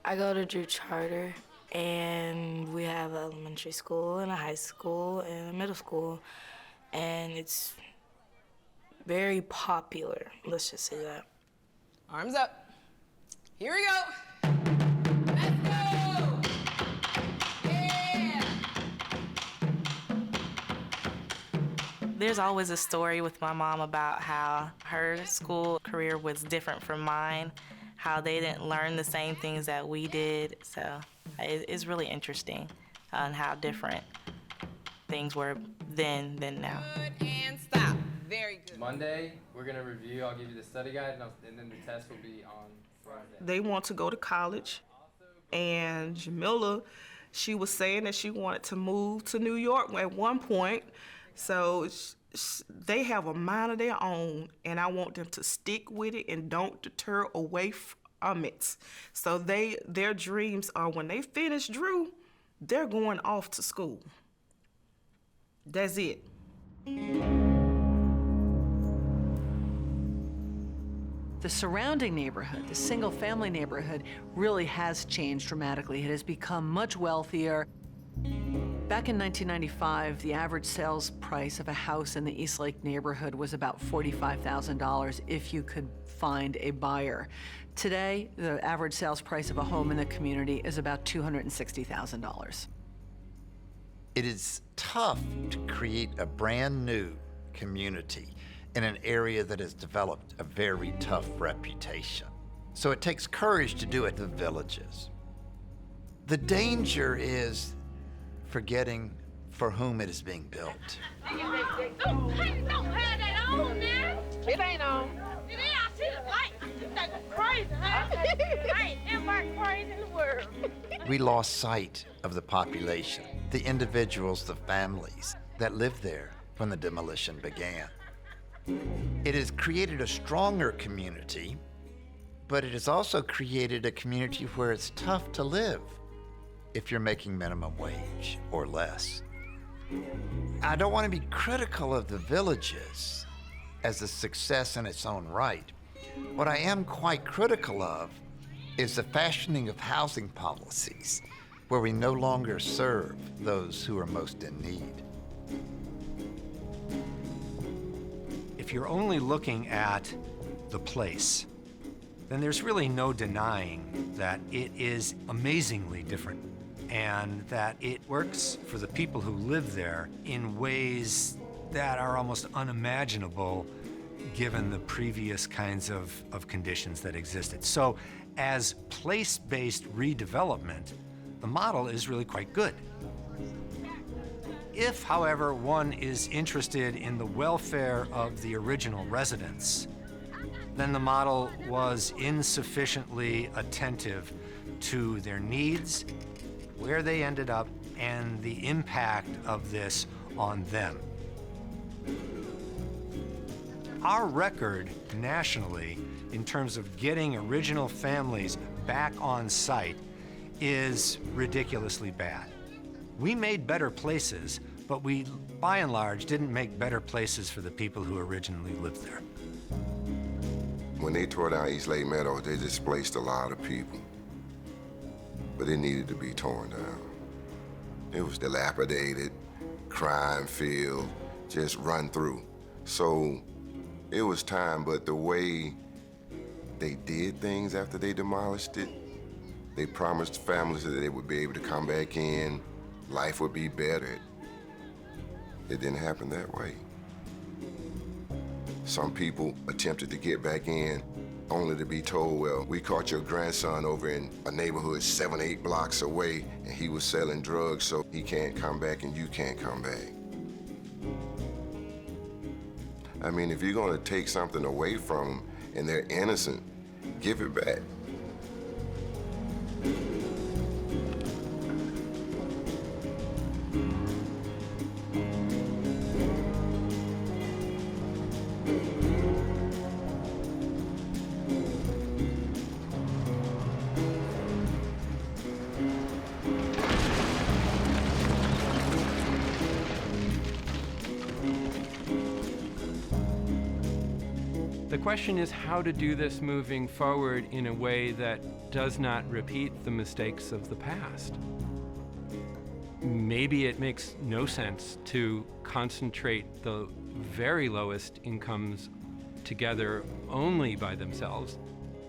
Speaker 5: I go to Drew Charter, and we have an elementary school and a high school and a middle school, and it's very popular, let's just say that.
Speaker 7: Arms up. Here we go. Let's go. Yeah.
Speaker 5: There's always a story with my mom about how her school career was different from mine, how they didn't learn the same things that we did. So it's really interesting on how different things were then than now.
Speaker 7: Good and stop. Very good.
Speaker 18: Monday, we're going to review. I'll give you the study guide, and then the test will be on Friday.
Speaker 17: They want to go to college, and Jamila, she was saying that she wanted to move to New York at one point. So they have a mind of their own, and I want them to stick with it and don't deter away from it. So their dreams are when they finish Drew, they're going off to school. That's it.
Speaker 4: The surrounding neighborhood, the single-family neighborhood, really has changed dramatically. It has become much wealthier. Back in 1995, the average sales price of a house in the Eastlake neighborhood was about $45,000 if you could find a buyer. Today, the average sales price of a home in the community is about $260,000.
Speaker 20: It is tough to create a brand new community in an area that has developed a very tough reputation. So it takes courage to do it in the villages. The danger is forgetting for whom it is being built.
Speaker 22: Don't have that on, man. It ain't on. It is. I see the light. That's crazy, huh? I ain't never crazy in the world.
Speaker 20: We lost sight of the population, the individuals, the families that lived there when the demolition began. It has created a stronger community, but it has also created a community where it's tough to live if you're making minimum wage or less. I don't want to be critical of the villages as a success in its own right. What I am quite critical of is the fashioning of housing policies where we no longer serve those who are most in need.
Speaker 19: If you're only looking at the place, then there's really no denying that it is amazingly different and that it works for the people who live there in ways that are almost unimaginable given the previous kinds of conditions that existed. So as place-based redevelopment, the model is really quite good. If, however, one is interested in the welfare of the original residents, then the model was insufficiently attentive to their needs, where they ended up, and the impact of this on them. Our record nationally in terms of getting original families back on site is ridiculously bad. We made better places, but we, by and large, didn't make better places for the people who originally lived there.
Speaker 14: When they tore down Eastlake Meadows, they displaced a lot of people, but it needed to be torn down. It was dilapidated, crime-filled, just run through. So it was time, but the way they did things after they demolished it, They promised families that they would be able to come back in, life would be better. It didn't happen that way. Some people attempted to get back in only to be told, well, we caught your grandson over in a neighborhood 7, 8 blocks away, and he was selling drugs, so he can't come back and you can't come back. I mean, if you're gonna take something away from them and they're innocent, give it back.
Speaker 23: The question is how to do this moving forward in a way that does not repeat the mistakes of the past. Maybe it makes no sense to concentrate the very lowest incomes together only by themselves,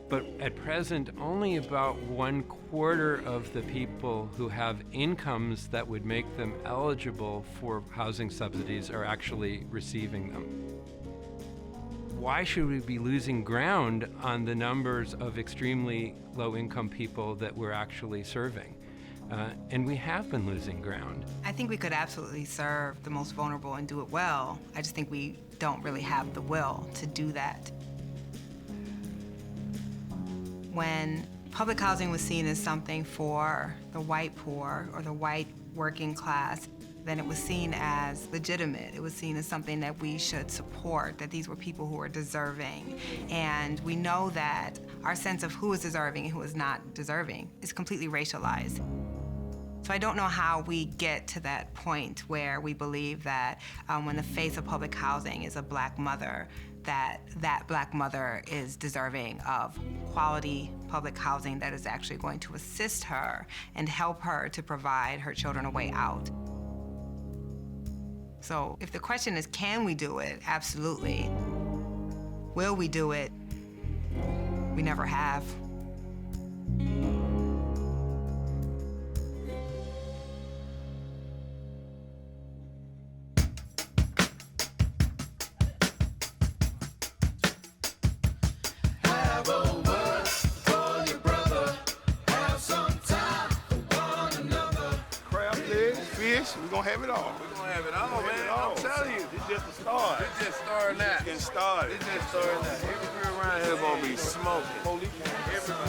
Speaker 23: but at present, only about 1/4 of the people who have incomes that would make them eligible for housing subsidies are actually receiving them. Why should we be losing ground on the numbers of extremely low-income people that we're actually serving? And we have been losing ground.
Speaker 15: I think we could absolutely serve the most vulnerable and do it well. I just think we don't really have the will to do that. When public housing was seen as something for the white poor or the white working class, then it was seen as legitimate. It was seen as something that we should support, that these were people who were deserving. And we know that our sense of who is deserving and who is not deserving is completely racialized. So I don't know how we get to that point where we believe that when the face of public housing is a black mother, that black mother is deserving of quality public housing that is actually going to assist her and help her to provide her children a way out. So if the question is, can we do it? Absolutely. Will we do it? We never have.
Speaker 2: Have a word for your brother. Have some time for one another.
Speaker 3: Crab legs, fish, we're gonna have it all.
Speaker 2: Have it all, man. I'm telling you,
Speaker 3: It's just a start.
Speaker 2: it's just starting out.
Speaker 3: Getting started.
Speaker 2: It's just starting out. Every girl around here gonna be smoking.
Speaker 3: Holy
Speaker 2: Every girl.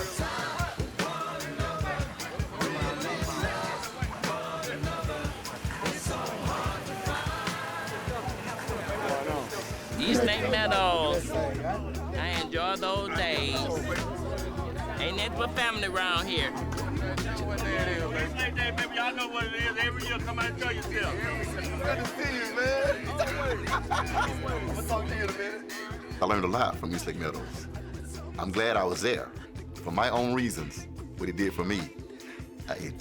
Speaker 6: East Lake Meadows. I enjoy those days. Ain't nothing but family around here.
Speaker 3: East Lake Day, baby, y'all know what it is. Every year, come out and show yourself. Good to see you, man. I'm gonna talk to you in a minute.
Speaker 9: I learned a lot from East Lake Meadows. I'm glad I was there for my own reasons, what it did for me. I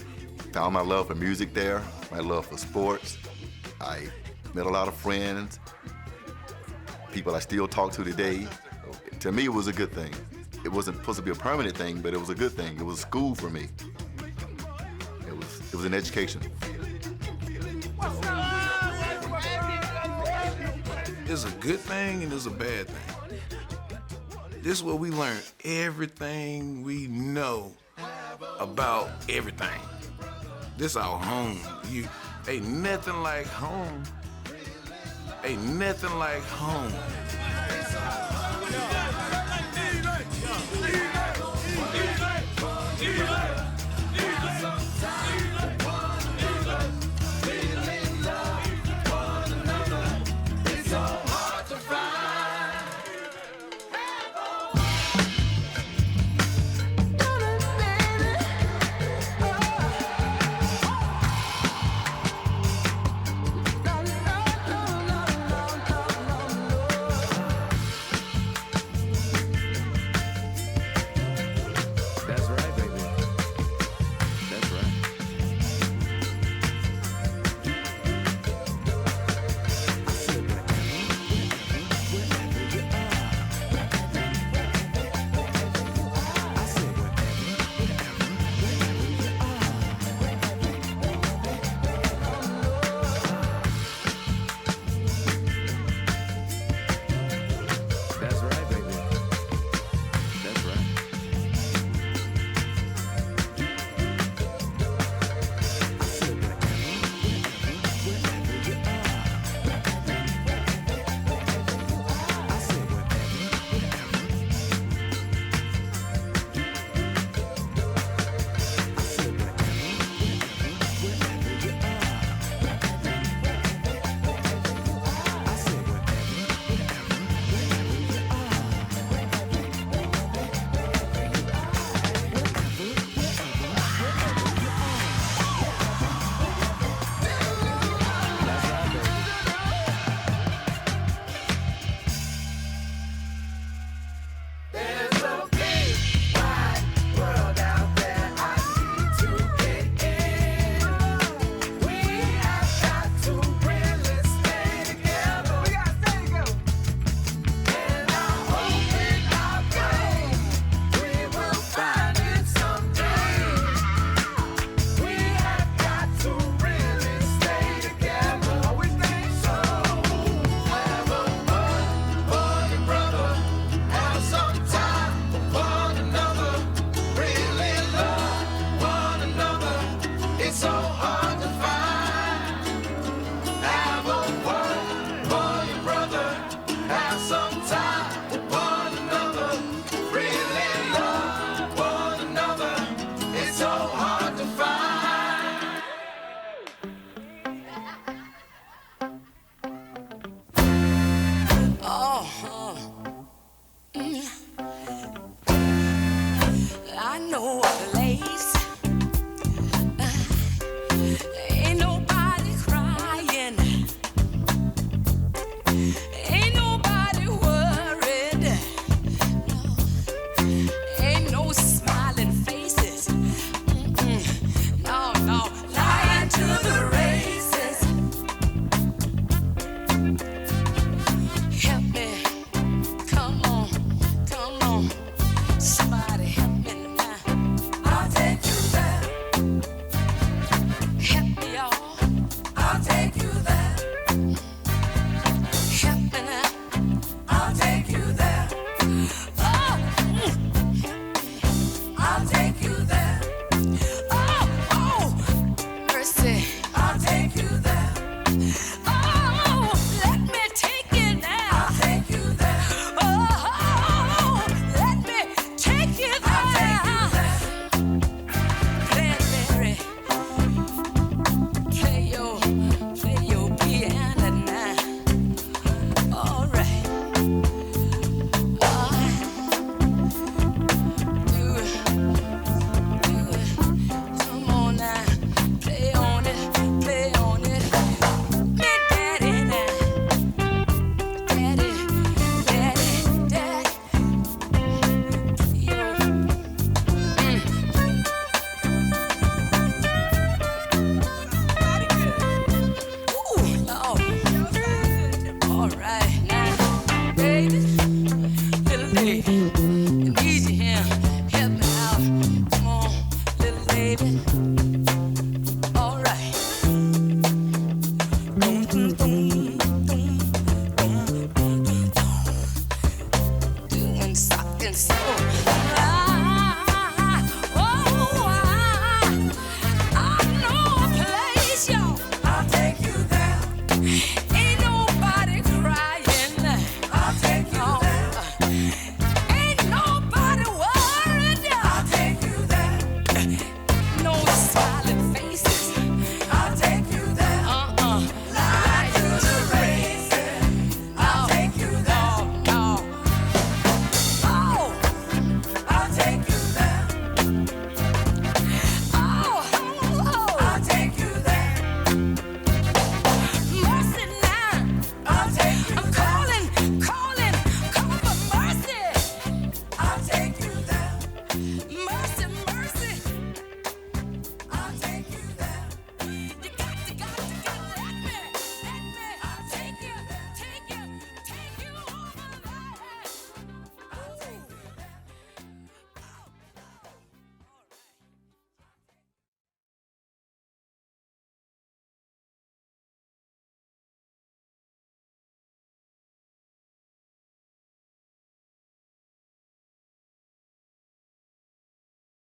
Speaker 9: found my love for music there, my love for sports. I met a lot of friends, people I still talk to today. To me, it was a good thing. It wasn't supposed to be a permanent thing, but it was a good thing. It was school for me. It was an education.
Speaker 2: It's a good thing and it's a bad thing. This is where we learn everything we know about everything. This our home. You ain't nothing like home. Ain't nothing like home.